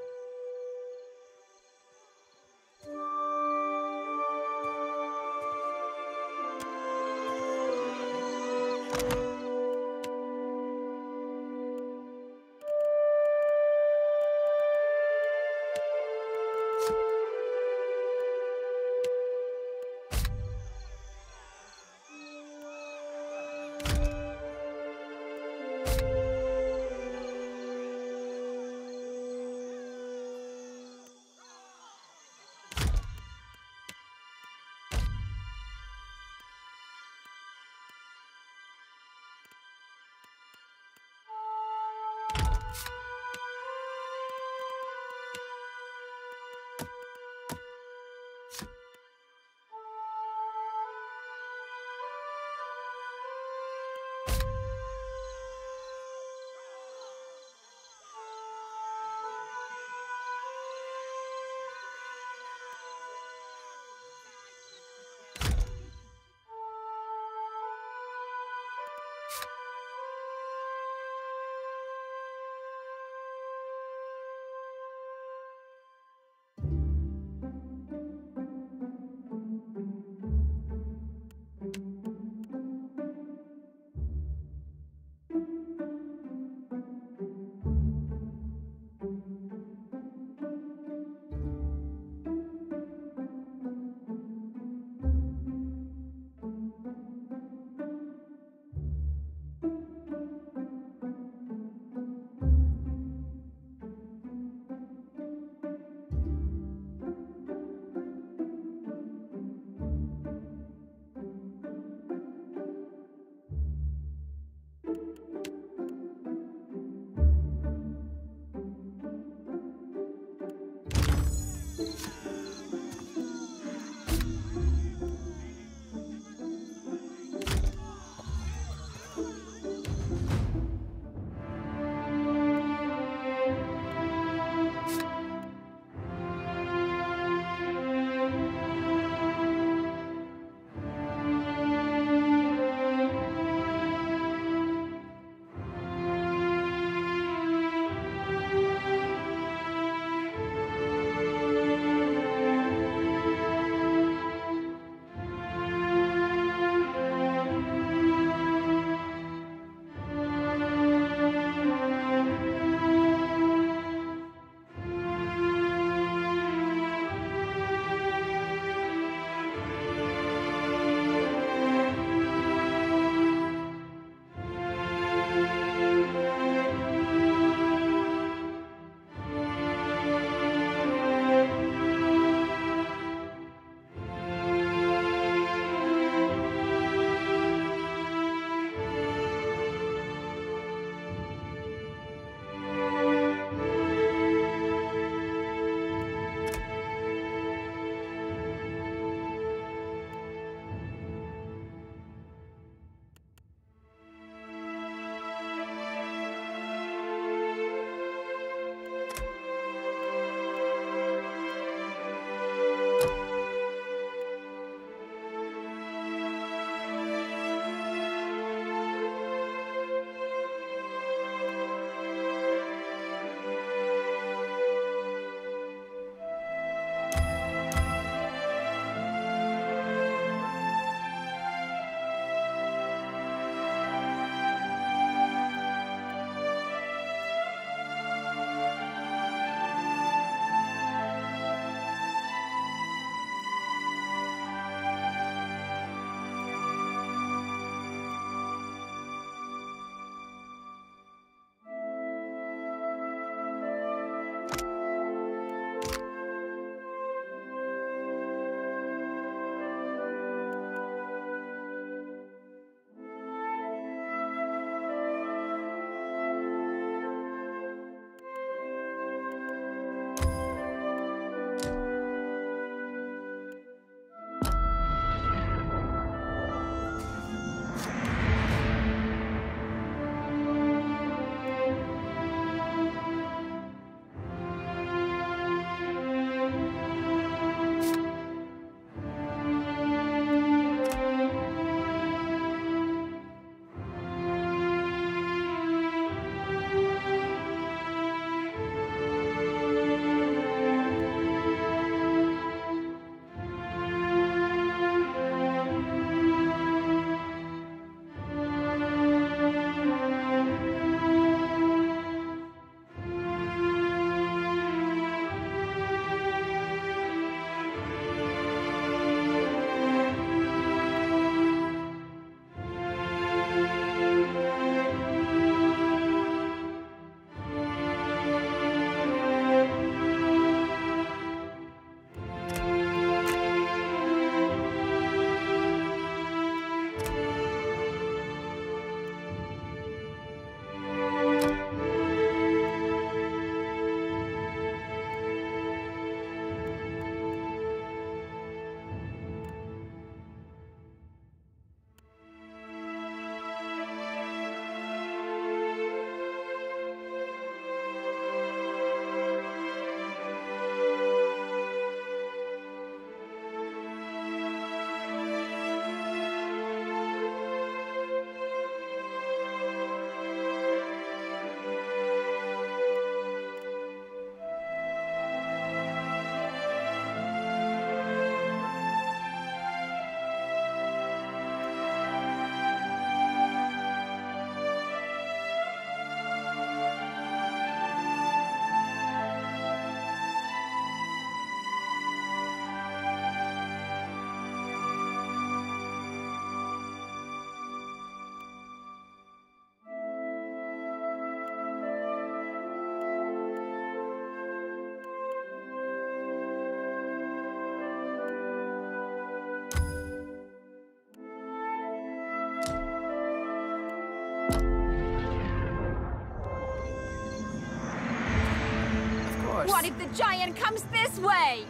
course. What if the giant comes this way?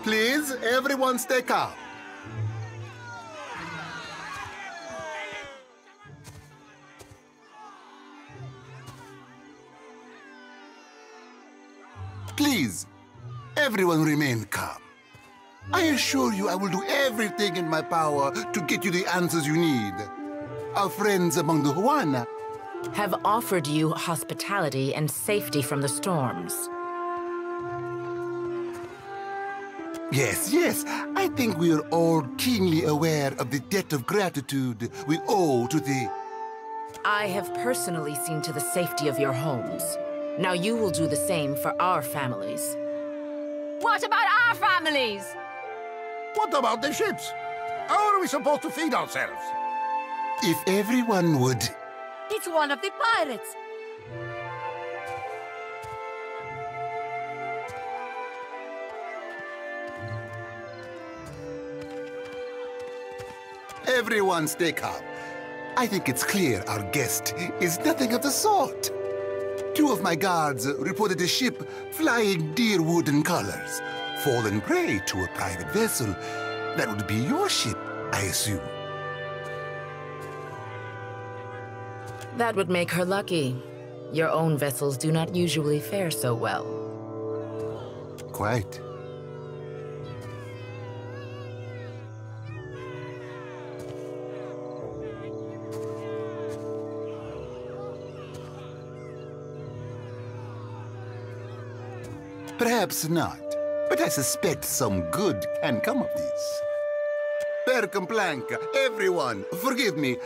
Please, everyone stay calm. Please, everyone remain calm. I assure you I will do everything in my power to get you the answers you need. Our friends among the Huana have offered you hospitality and safety from the storms. Yes, I think we are all keenly aware of the debt of gratitude we owe to the... I have personally seen to the safety of your homes. Now you will do the same for our families. What about our families? What about the ships? How are we supposed to feed ourselves? If everyone would... It's one of the pirates. Everyone stay calm. I think it's clear our guest is nothing of the sort. 2 of my guards reported a ship flying deer wooden colors, fallen prey to a private vessel. That would be your ship, I assume. That would make her lucky. Your own vessels do not usually fare so well. Quite. Perhaps not, but I suspect some good can come of this. Per complanca, everyone, forgive me.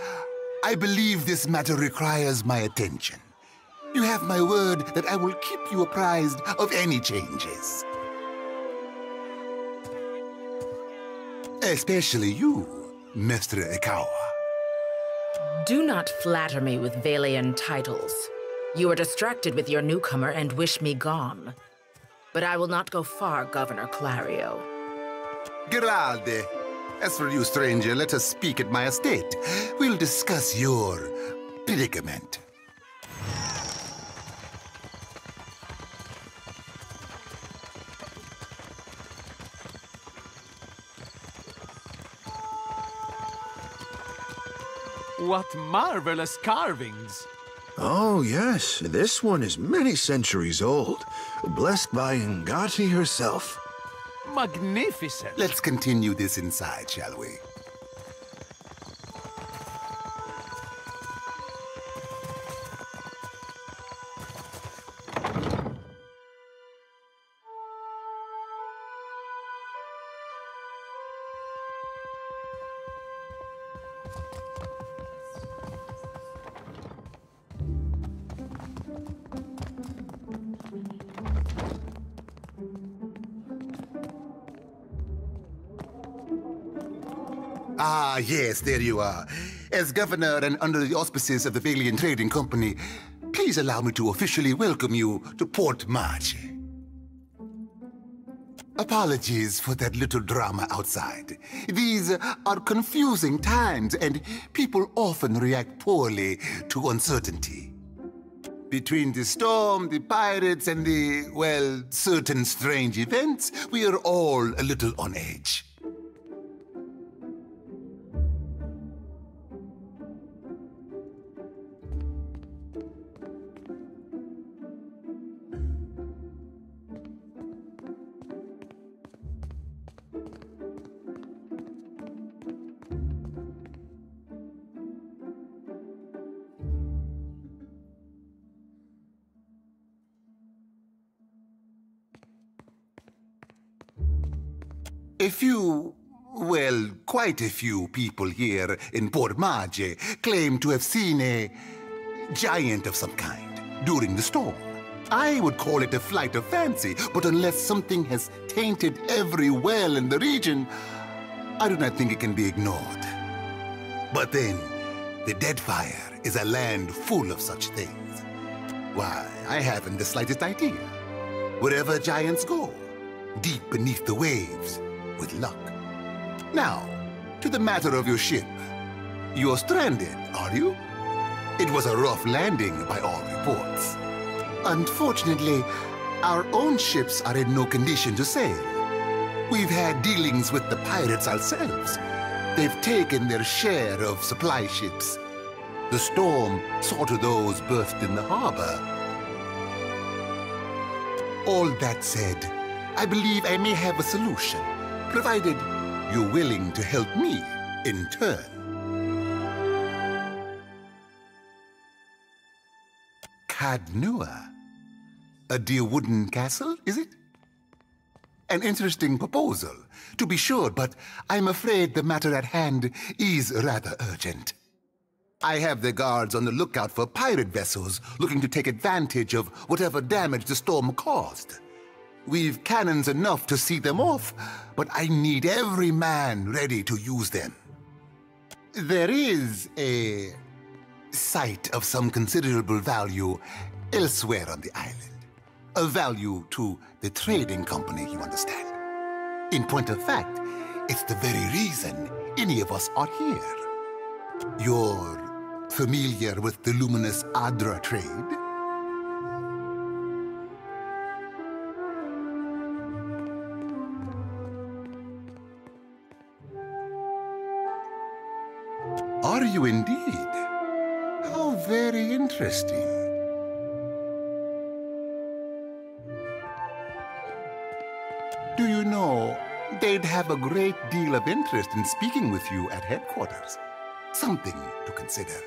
I believe this matter requires my attention. You have my word that I will keep you apprised of any changes. Especially you, Mr. Ikawa. Do not flatter me with Valian titles. You are distracted with your newcomer and wish me gone. But I will not go far, Governor Clario. Grande. As for you, stranger, let us speak at my estate. We'll discuss your predicament. What marvelous carvings! Oh, yes. This one is many centuries old. Blessed by Ngati herself. Magnificent! Let's continue this inside, shall we? Ah, yes, there you are. As governor and under the auspices of the Valian Trading Company, please allow me to officially welcome you to Port Marche. Apologies for that little drama outside. These are confusing times, and people often react poorly to uncertainty. Between the storm, the pirates, and the, well, certain strange events, we are all a little on edge. A few, well, quite a few people here in Port Marche claim to have seen a giant of some kind during the storm. I would call it a flight of fancy, but unless something has tainted every well in the region, I do not think it can be ignored. But then, the Deadfire is a land full of such things. Why, I haven't the slightest idea. Wherever giants go, deep beneath the waves, with luck. Now, to the matter of your ship. You're stranded, are you? It was a rough landing by all reports. Unfortunately, Our own ships are in no condition to sail. We've had dealings with the pirates ourselves. They've taken their share of supply ships. The storm saw to those berthed in the harbor. All that said, I believe I may have a solution, provided you're willing to help me in turn. Cadnua? A dear wooden castle, is it? An interesting proposal, to be sure, but I'm afraid the matter at hand is rather urgent. I have the guards on the lookout for pirate vessels looking to take advantage of whatever damage the storm caused. We've cannons enough to see them off, but I need every man ready to use them. There is a site of some considerable value elsewhere on the island. A value to the trading company, you understand. In point of fact, it's the very reason any of us are here. You're familiar with the luminous Adra trade? Are you indeed? How very interesting. Do you know, they'd have a great deal of interest in speaking with you at headquarters. Something to consider.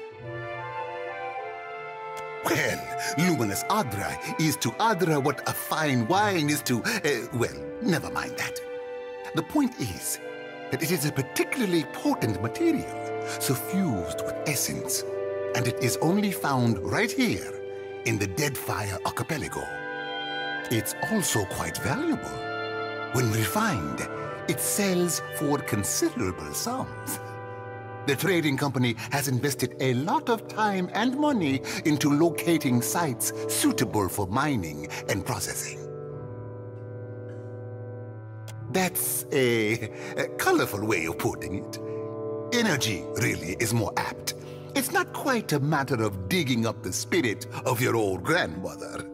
Well, luminous Adra is to Adra what a fine wine is to, well, never mind that. The point is that it is a particularly potent material, suffused with essence, and it is only found right here in the Deadfire archipelago. It's also quite valuable. When refined, it sells for considerable sums. The trading company has invested a lot of time and money into locating sites suitable for mining and processing. That's a colorful way of putting it. Energy, really, is more apt. It's not quite a matter of digging up the spirit of your old grandmother.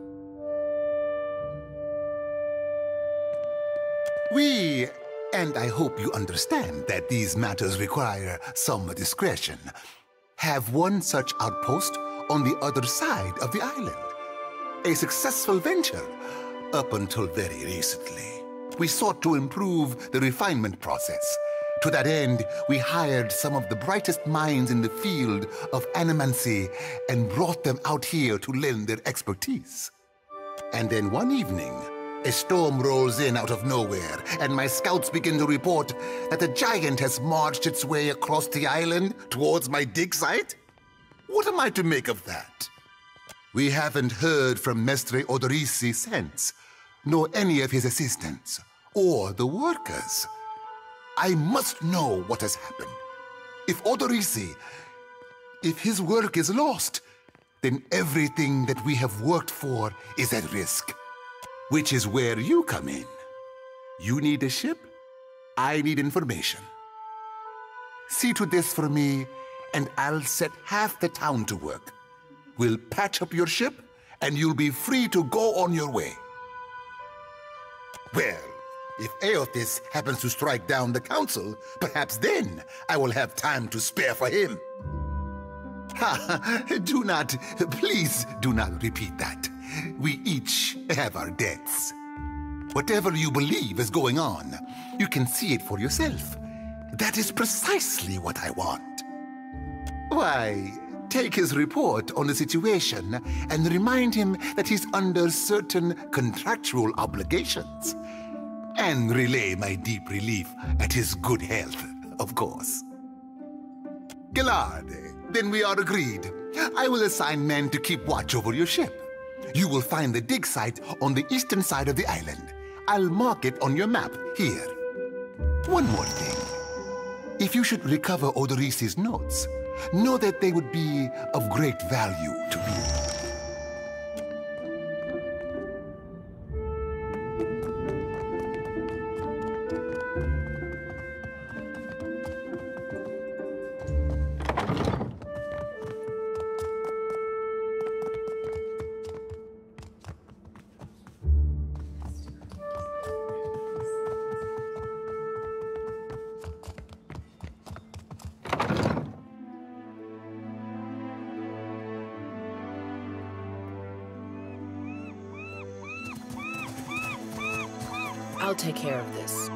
We, and I hope you understand that these matters require some discretion, have one such outpost on the other side of the island. A successful venture, up until very recently. We sought to improve the refinement process. To that end, we hired some of the brightest minds in the field of animancy and brought them out here to lend their expertise. And then one evening, a storm rolls in out of nowhere, and my scouts begin to report that a giant has marched its way across the island towards my dig site. What am I to make of that? We haven't heard from Mestre Odorisi since, nor any of his assistants, or the workers. I must know what has happened. If Odorisi, if his work is lost, then everything that we have worked for is at risk. Which is where you come in. You need a ship, I need information. See to this for me, and I'll set half the town to work. We'll patch up your ship, and you'll be free to go on your way. Well, if Aothis happens to strike down the council, perhaps then I will have time to spare for him. Ha! Please do not repeat that. We each have our debts. Whatever you believe is going on, you can see it for yourself. That is precisely what I want. Why, take his report on the situation and remind him that he's under certain contractual obligations. And relay my deep relief at his good health, of course. Gillard, then we are agreed. I will assign men to keep watch over your ship. You will find the dig site on the eastern side of the island. I'll mark it on your map here. One more thing. If you should recover Odorisi's notes, know that they would be of great value to me. I'll take care of this.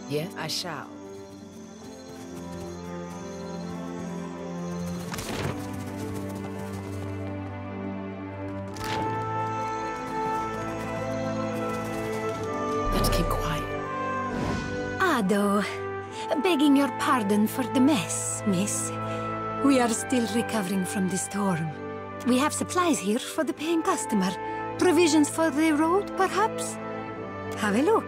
Yes, I shall. Let's keep quiet. Ado, begging your pardon for the mess, miss. We are still recovering from the storm. We have supplies here for the paying customer. Provisions for the road, perhaps? Have a look.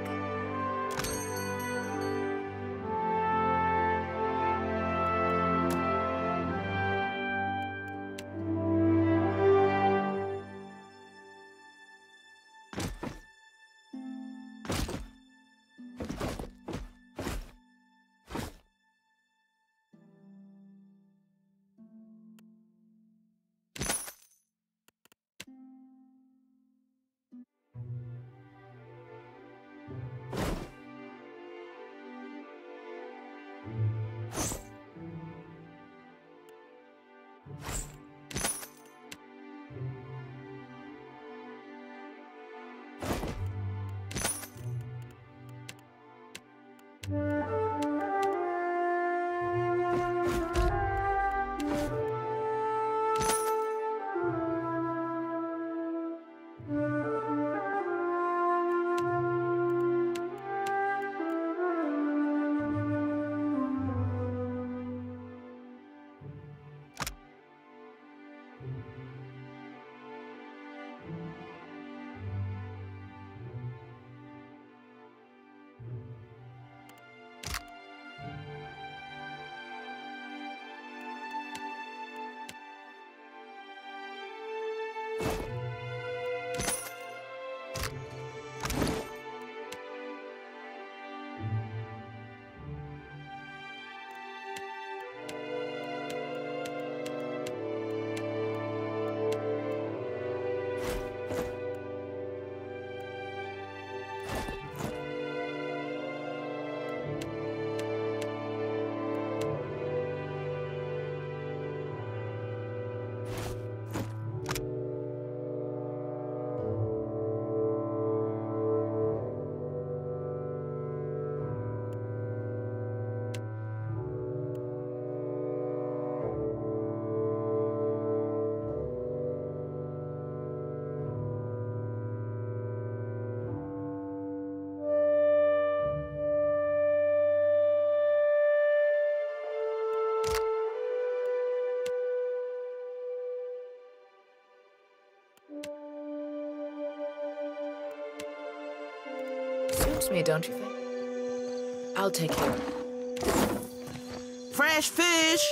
Suits me, don't you think? I'll take care of it. Fresh fish!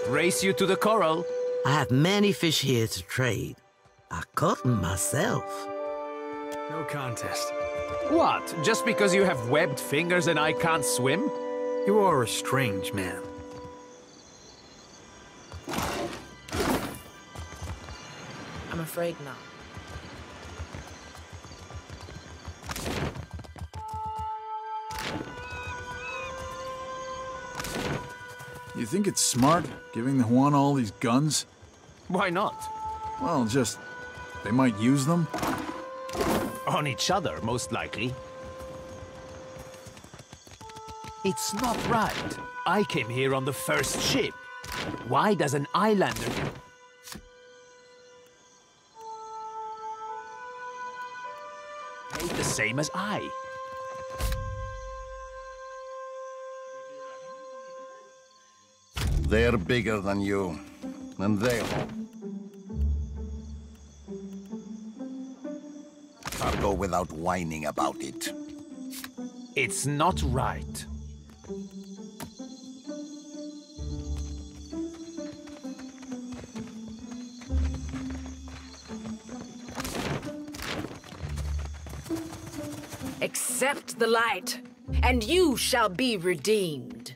Race you to the coral. I have many fish here to trade. I caught them myself. No contest. What? Just because you have webbed fingers and I can't swim? You are a strange man. I'm afraid not. You think it's smart, giving the Huan all these guns? Why not? Well, just... they might use them? On each other, most likely. It's not right. I came here on the first ship. Why does an islander... the same as I? They're bigger than you, and they hope. Cargo without whining about it. It's not right. Accept the light, and you shall be redeemed.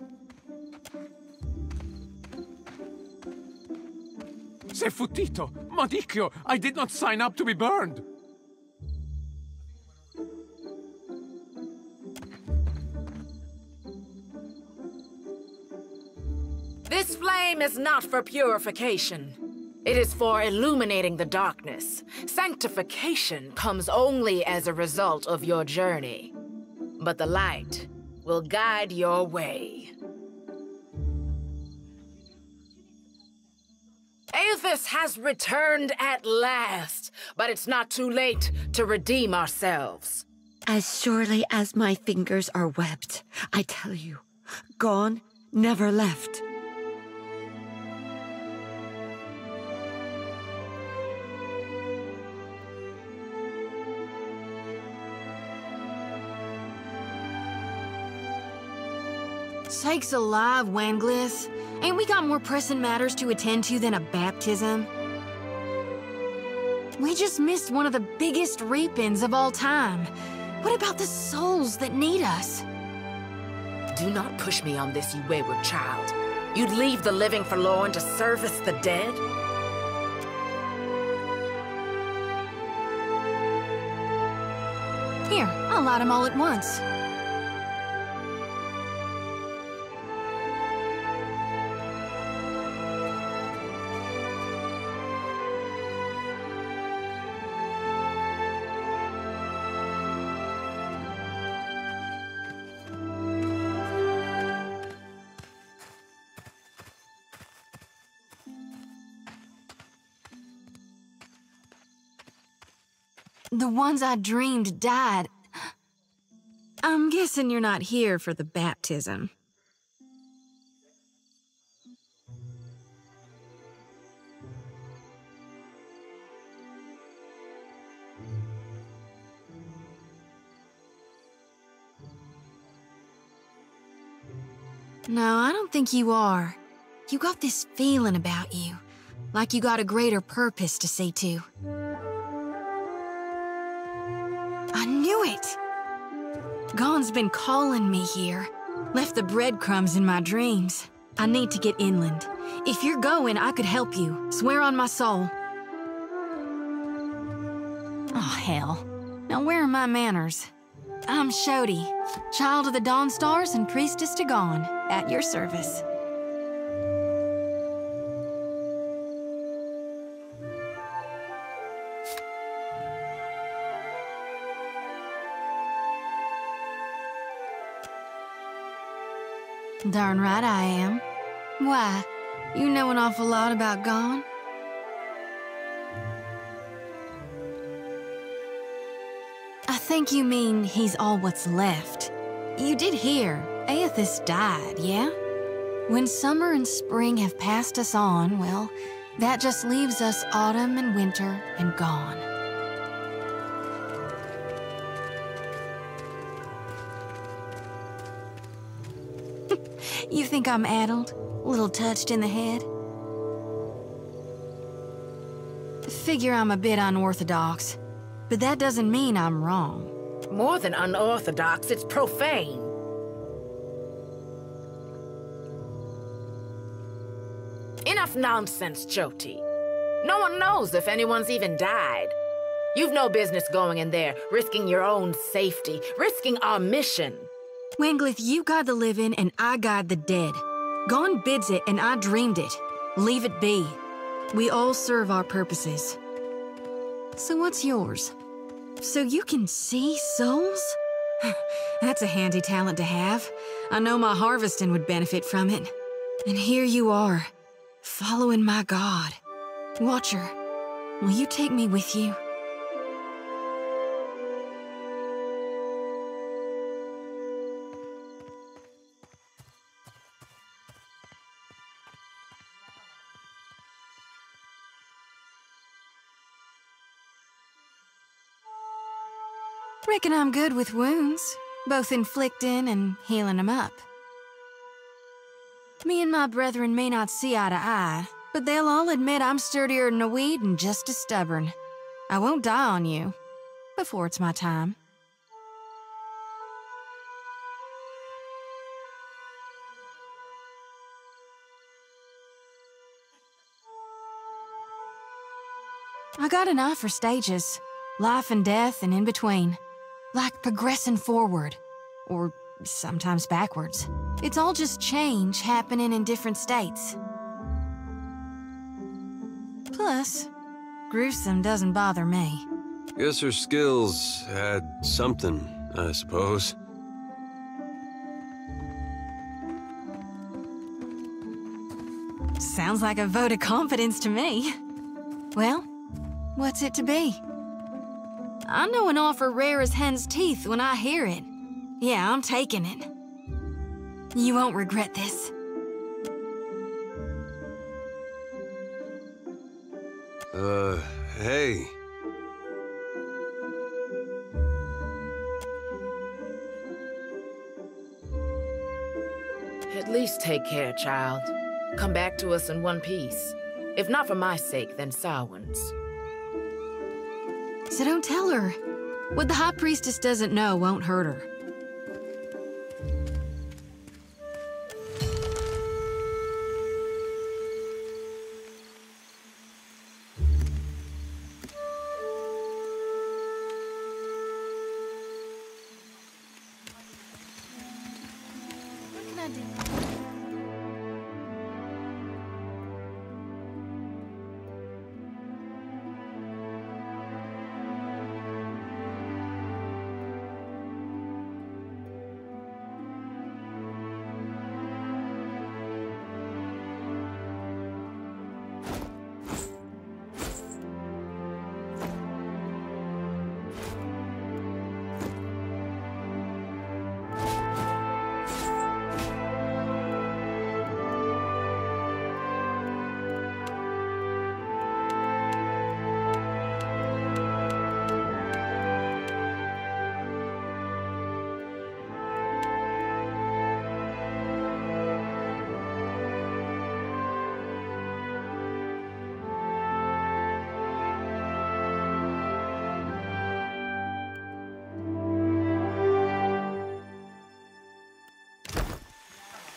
Se futito! Madicchio! I did not sign up to be burned! This flame is not for purification. It is for illuminating the darkness. Sanctification comes only as a result of your journey. But the light will guide your way. Aethys has returned at last, but it's not too late to redeem ourselves. As surely as my fingers are webbed, I tell you, gone, never left. Sakes alive, Wanglith. Ain't we got more pressing matters to attend to than a baptism? We just missed one of the biggest reap-ins of all time. What about the souls that need us? Do not push me on this, you wayward child. You'd leave the living forlorn to service the dead? Here, I'll light them all at once. The ones I dreamed died. I'm guessing you're not here for the baptism. No, I don't think you are. You got this feeling about you, like you got a greater purpose to see to. I knew it! Gon's been calling me here. Left the breadcrumbs in my dreams. I need to get inland. If you're going, I could help you. Swear on my soul. Oh, hell. Now where are my manners? I'm Shodi, child of the Dawn Stars and priestess to Gon, at your service. Darn right I am. Why? You know an awful lot about Gon? I think you mean he's all what's left. You did hear, Aethys died, yeah? When summer and spring have passed us on, well, that just leaves us autumn and winter and Gon. You think I'm addled? A little touched in the head? Figure I'm a bit unorthodox, but that doesn't mean I'm wrong. More than unorthodox, it's profane. Enough nonsense, Jyoti. No one knows if anyone's even died. You've no business going in there, risking your own safety, risking our mission. Wanglith, you guide the living and I guide the dead. Gon bids it and I dreamed it. Leave it be. We all serve our purposes. So what's yours? So you can see souls? That's a handy talent to have. I know my harvesting would benefit from it. And here you are, following my god. Watcher, will you take me with you? Reckon I'm good with wounds, both inflicting and healing them up. Me and my brethren may not see eye to eye, but they'll all admit I'm sturdier than a weed and just as stubborn. I won't die on you, before it's my time. I got an eye for stages, life and death and in between. Like progressing forward, or sometimes backwards. It's all just change happening in different states. Plus, gruesome doesn't bother me. Guess her skills had something, I suppose. Sounds like a vote of confidence to me. Well, what's it to be? I know an offer rare as hen's teeth when I hear it. Yeah, I'm taking it. You won't regret this. Hey. At least take care, child. Come back to us in one piece. If not for my sake, then Samhain's. So don't tell her. What the High Priestess doesn't know won't hurt her. What can I do?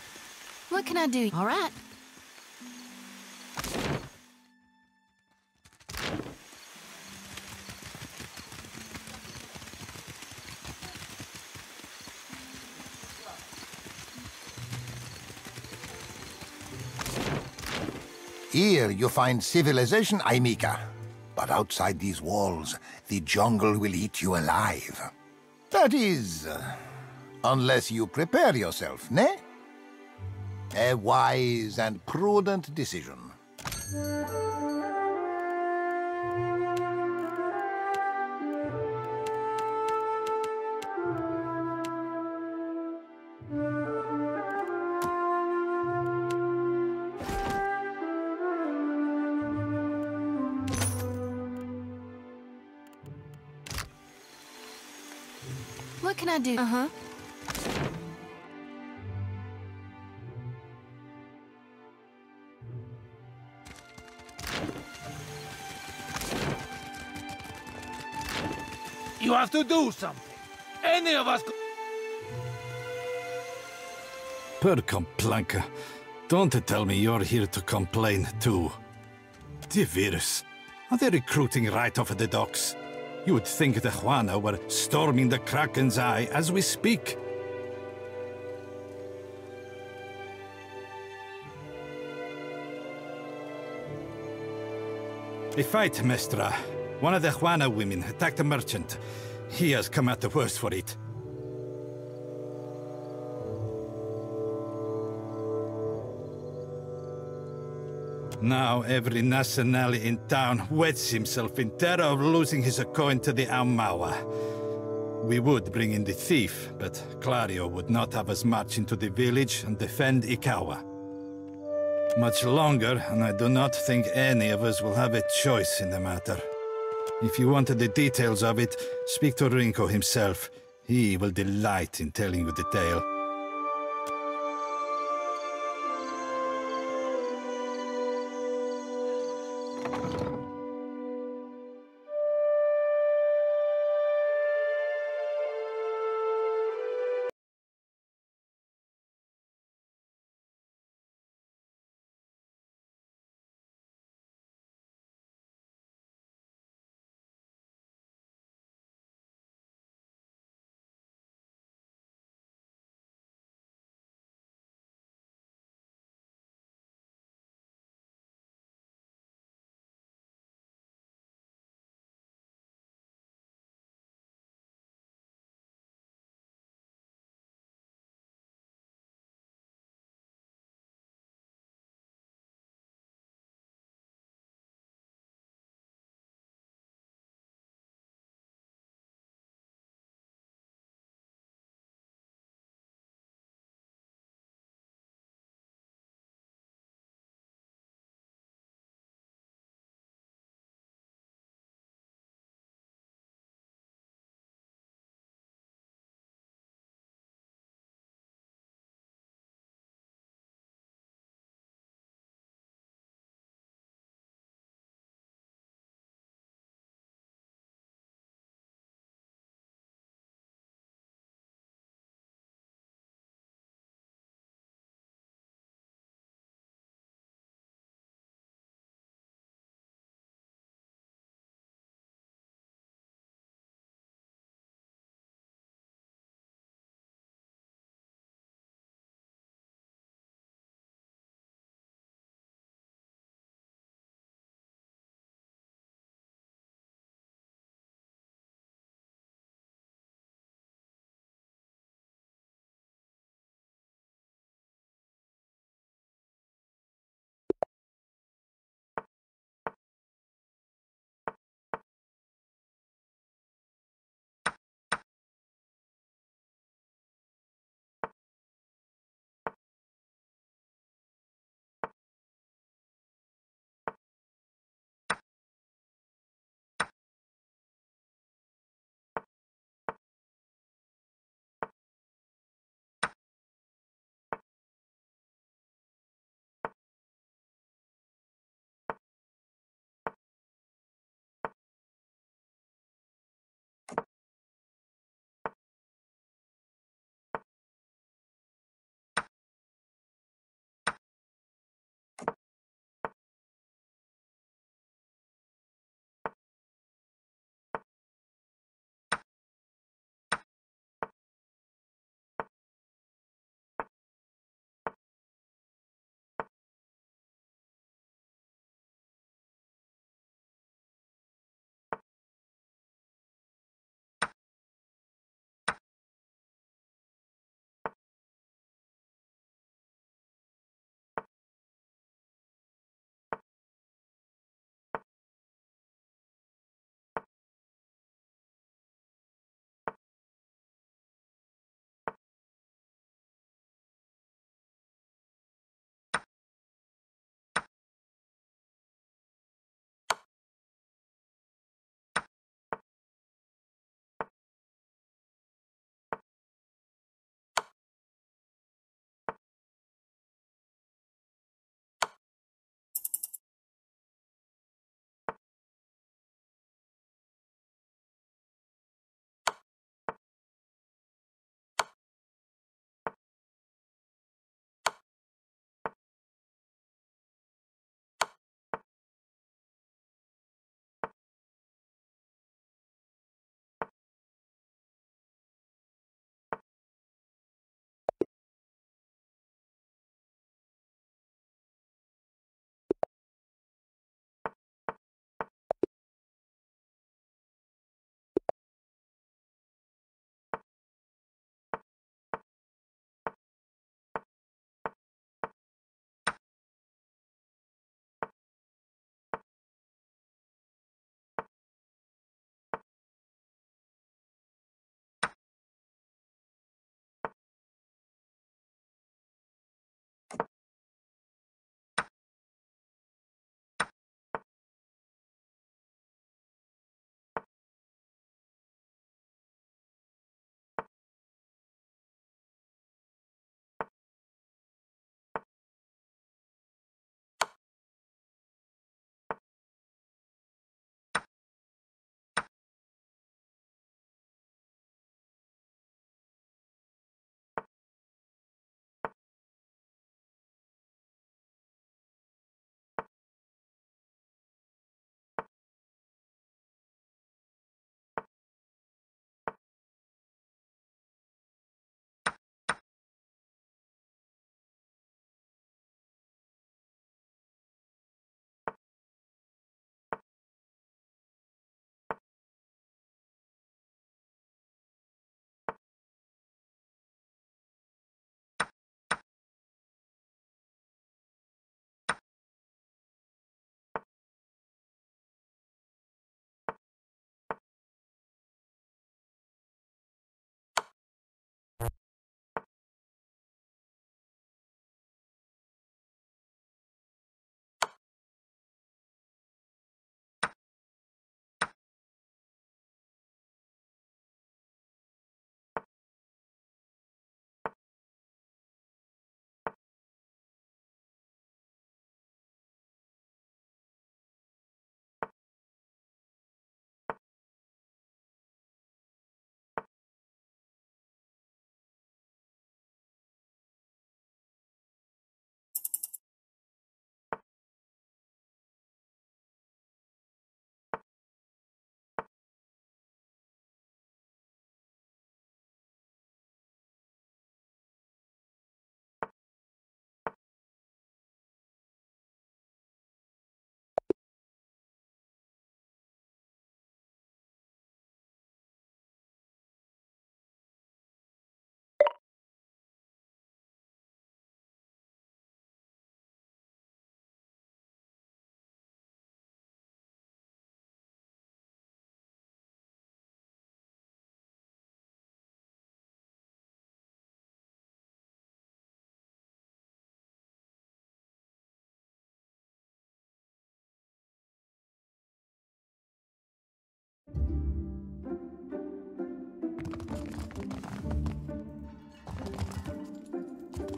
What can I do? All right. Here you find civilization, Aimika. But outside these walls, the jungle will eat you alive. That is, unless you prepare yourself, ne? A wise and prudent decision. What can I do? Uh-huh. You have to do something. Any of us... Per complanka. Don't tell me you're here to complain, too. The virus. Are they recruiting right off the docks? You would think the Juana were storming the Kraken's Eye as we speak. A fight, Mestra. One of the Juana women attacked a merchant. He has come out the worst for it. Now every nationale in town wets himself in terror of losing his coin to the Aumaua. We would bring in the thief, but Clario would not have us march into the village and defend Ikawa. Much longer, and I do not think any of us will have a choice in the matter. If you wanted the details of it, speak to Rinko himself. He will delight in telling you the tale.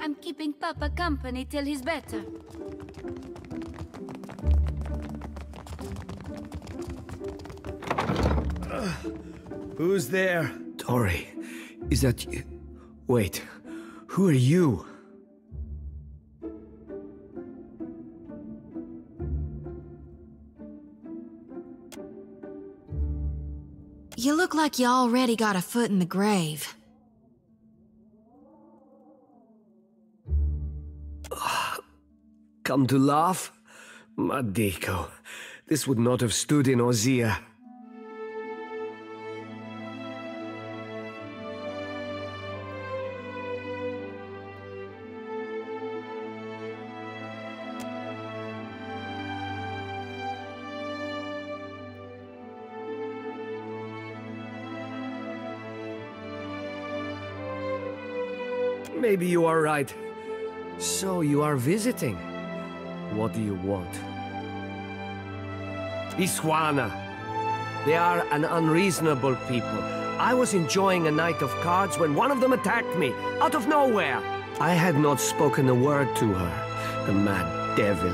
I'm keeping Papa company till he's better. Who's there? Tori, is that you? Wait, who are you? You look like you already got a foot in the grave. Come to laugh? Madiko, this would not have stood in Ozia. Maybe you are right. So you are visiting. What do you want? Iswana. They are an unreasonable people. I was enjoying a night of cards when one of them attacked me, out of nowhere. I had not spoken a word to her. The mad devil.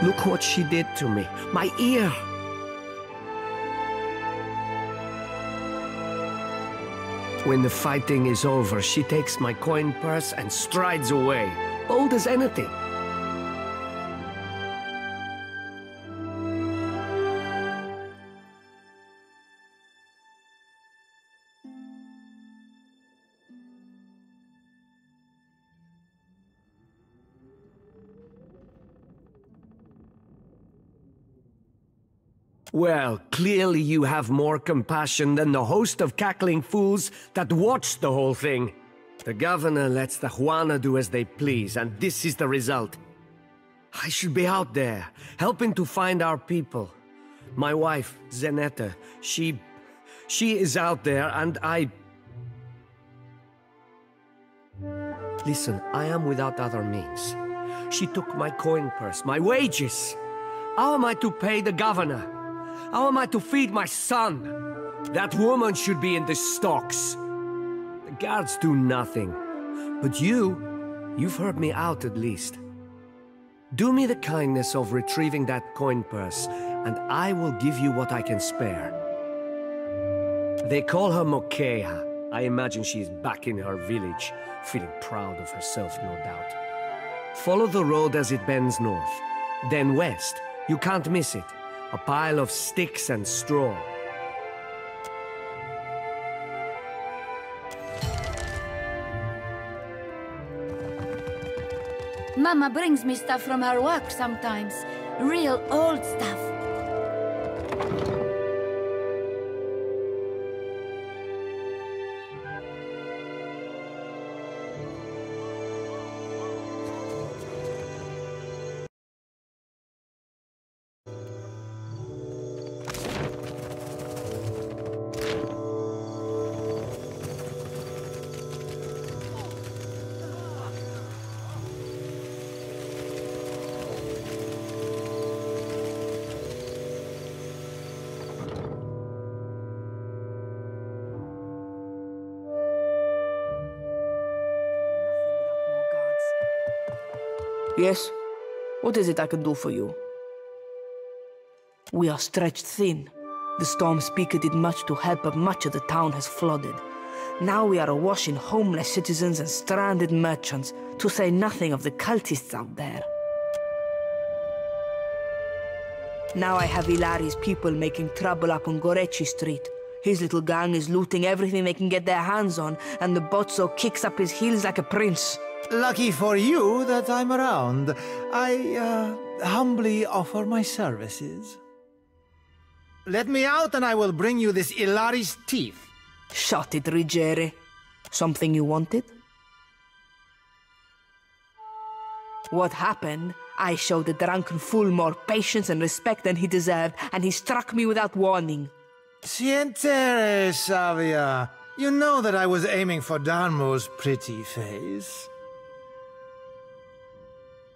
Look what she did to me. My ear. When the fighting is over, she takes my coin purse and strides away, bold as anything. Well, clearly you have more compassion than the host of cackling fools that watched the whole thing. The governor lets the Juana do as they please, and this is the result. I should be out there, helping to find our people. My wife, Zenetta, she is out there, and I... Listen, I am without other means. She took my coin purse, my wages. How am I to pay the governor? How am I to feed my son? That woman should be in the stocks. The guards do nothing. But you've heard me out at least. Do me the kindness of retrieving that coin purse, and I will give you what I can spare. They call her Mokeha. I imagine she is back in her village, feeling proud of herself, no doubt. Follow the road as it bends north, then west. You can't miss it. A pile of sticks and straw. Mama brings me stuff from her work sometimes. Real old stuff. Yes? What is it I can do for you? We are stretched thin. The storm speaker did much to help, but much of the town has flooded. Now we are awash in homeless citizens and stranded merchants, to say nothing of the cultists out there. Now I have Ilari's people making trouble up on Gorechi Street. His little gang is looting everything they can get their hands on, and the Bozzo kicks up his heels like a prince. Lucky for you that I'm around. I, humbly offer my services. Let me out and I will bring you this Ilari's teeth. Shut it, Ruggieri. Something you wanted? What happened? I showed the drunken fool more patience and respect than he deserved, and he struck me without warning. Sientere, Savia. You know that I was aiming for Darmo's pretty face.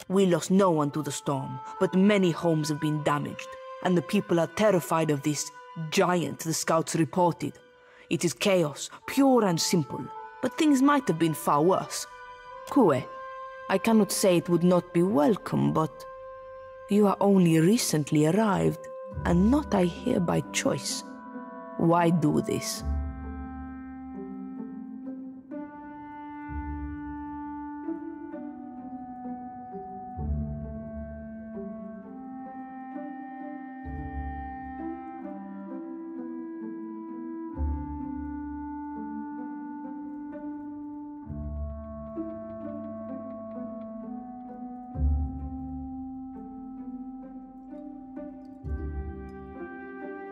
We lost no one to the storm, but many homes have been damaged, and the people are terrified of this giant the scouts reported. It is chaos, pure and simple, but things might have been far worse. Kue, I cannot say it would not be welcome, but you are only recently arrived, and not I here by choice. Why do this?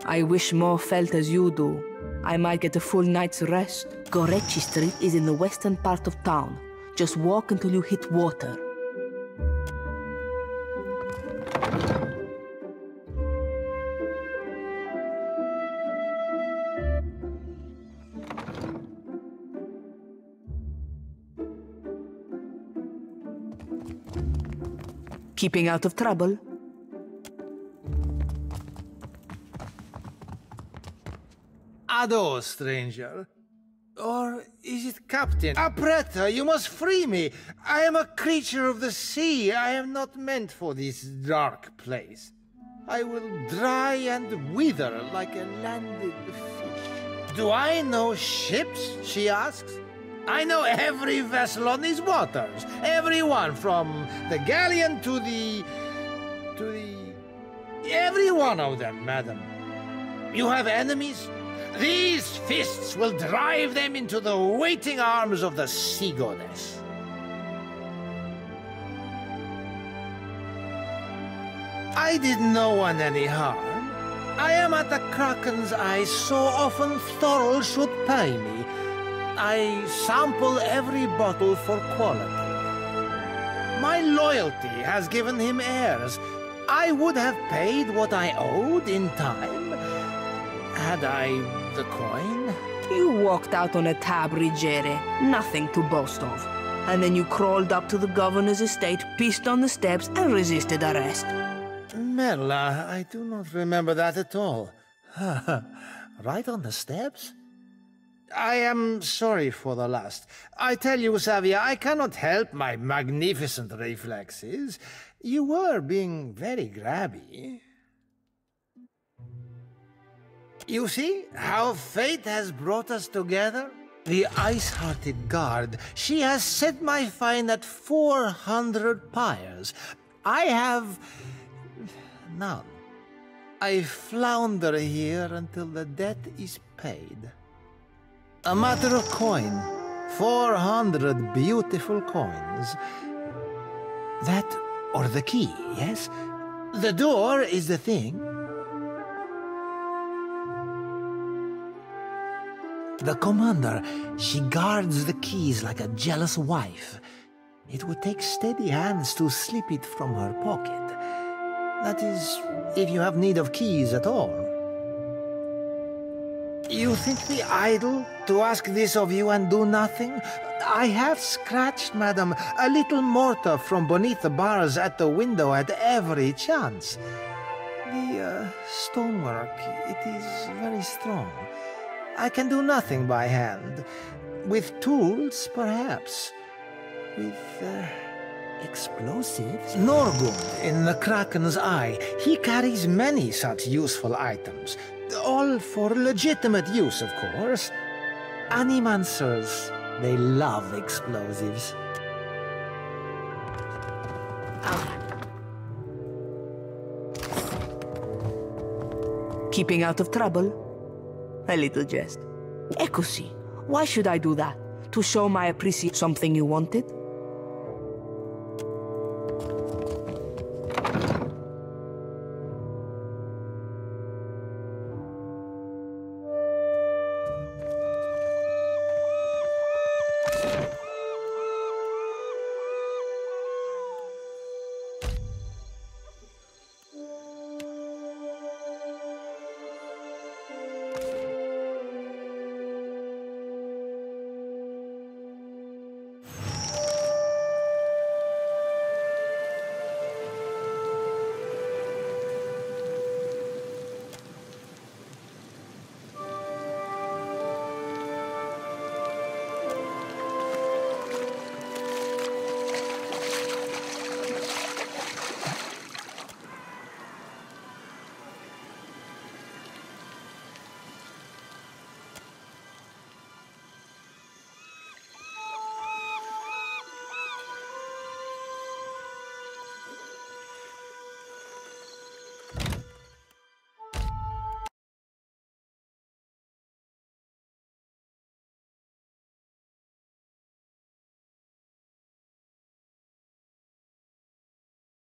I wish more felt as you do. I might get a full night's rest. Gorechi Street is in the western part of town. Just walk until you hit water. Keeping out of trouble? Ado, stranger. Or is it Captain? Apretta, you must free me. I am a creature of the sea. I am not meant for this dark place. I will dry and wither like a landed fish. Do I know ships? She asks. I know every vessel on these waters. Every one, from the galleon to the... Every one of them, madam. You have enemies? These fists will drive them into the waiting arms of the sea goddess. I did no one any harm. I am at the Kraken's eye so often Thorol should pay me. I sample every bottle for quality. My loyalty has given him heirs. I would have paid what I owed in time, had I the coin. You walked out on a tab, Rigere. Nothing to boast of. And then you crawled up to the governor's estate, pissed on the steps, and resisted arrest. Merla, I do not remember that at all. Right on the steps? I am sorry for the last. I tell you, Savia, I cannot help my magnificent reflexes. You were being very grabby. You see how fate has brought us together? The ice-hearted guard, she has set my fine at 400 pyres. I have... none. I flounder here until the debt is paid. A matter of coin. 400 beautiful coins. That or the key, yes? The door is the thing. The commander, she guards the keys like a jealous wife. It would take steady hands to slip it from her pocket. That is, if you have need of keys at all. You think me idle to ask this of you and do nothing? I have scratched, madam, a little mortar from beneath the bars at the window at every chance. The stonework, it is very strong. I can do nothing by hand. With tools, perhaps. With, explosives? Norgund, in the Kraken's eye, he carries many such useful items. All for legitimate use, of course. Animancers, they love explosives. Keeping out of trouble? A little jest. Eccoci. Why should I do that? To show my appreciation something you wanted?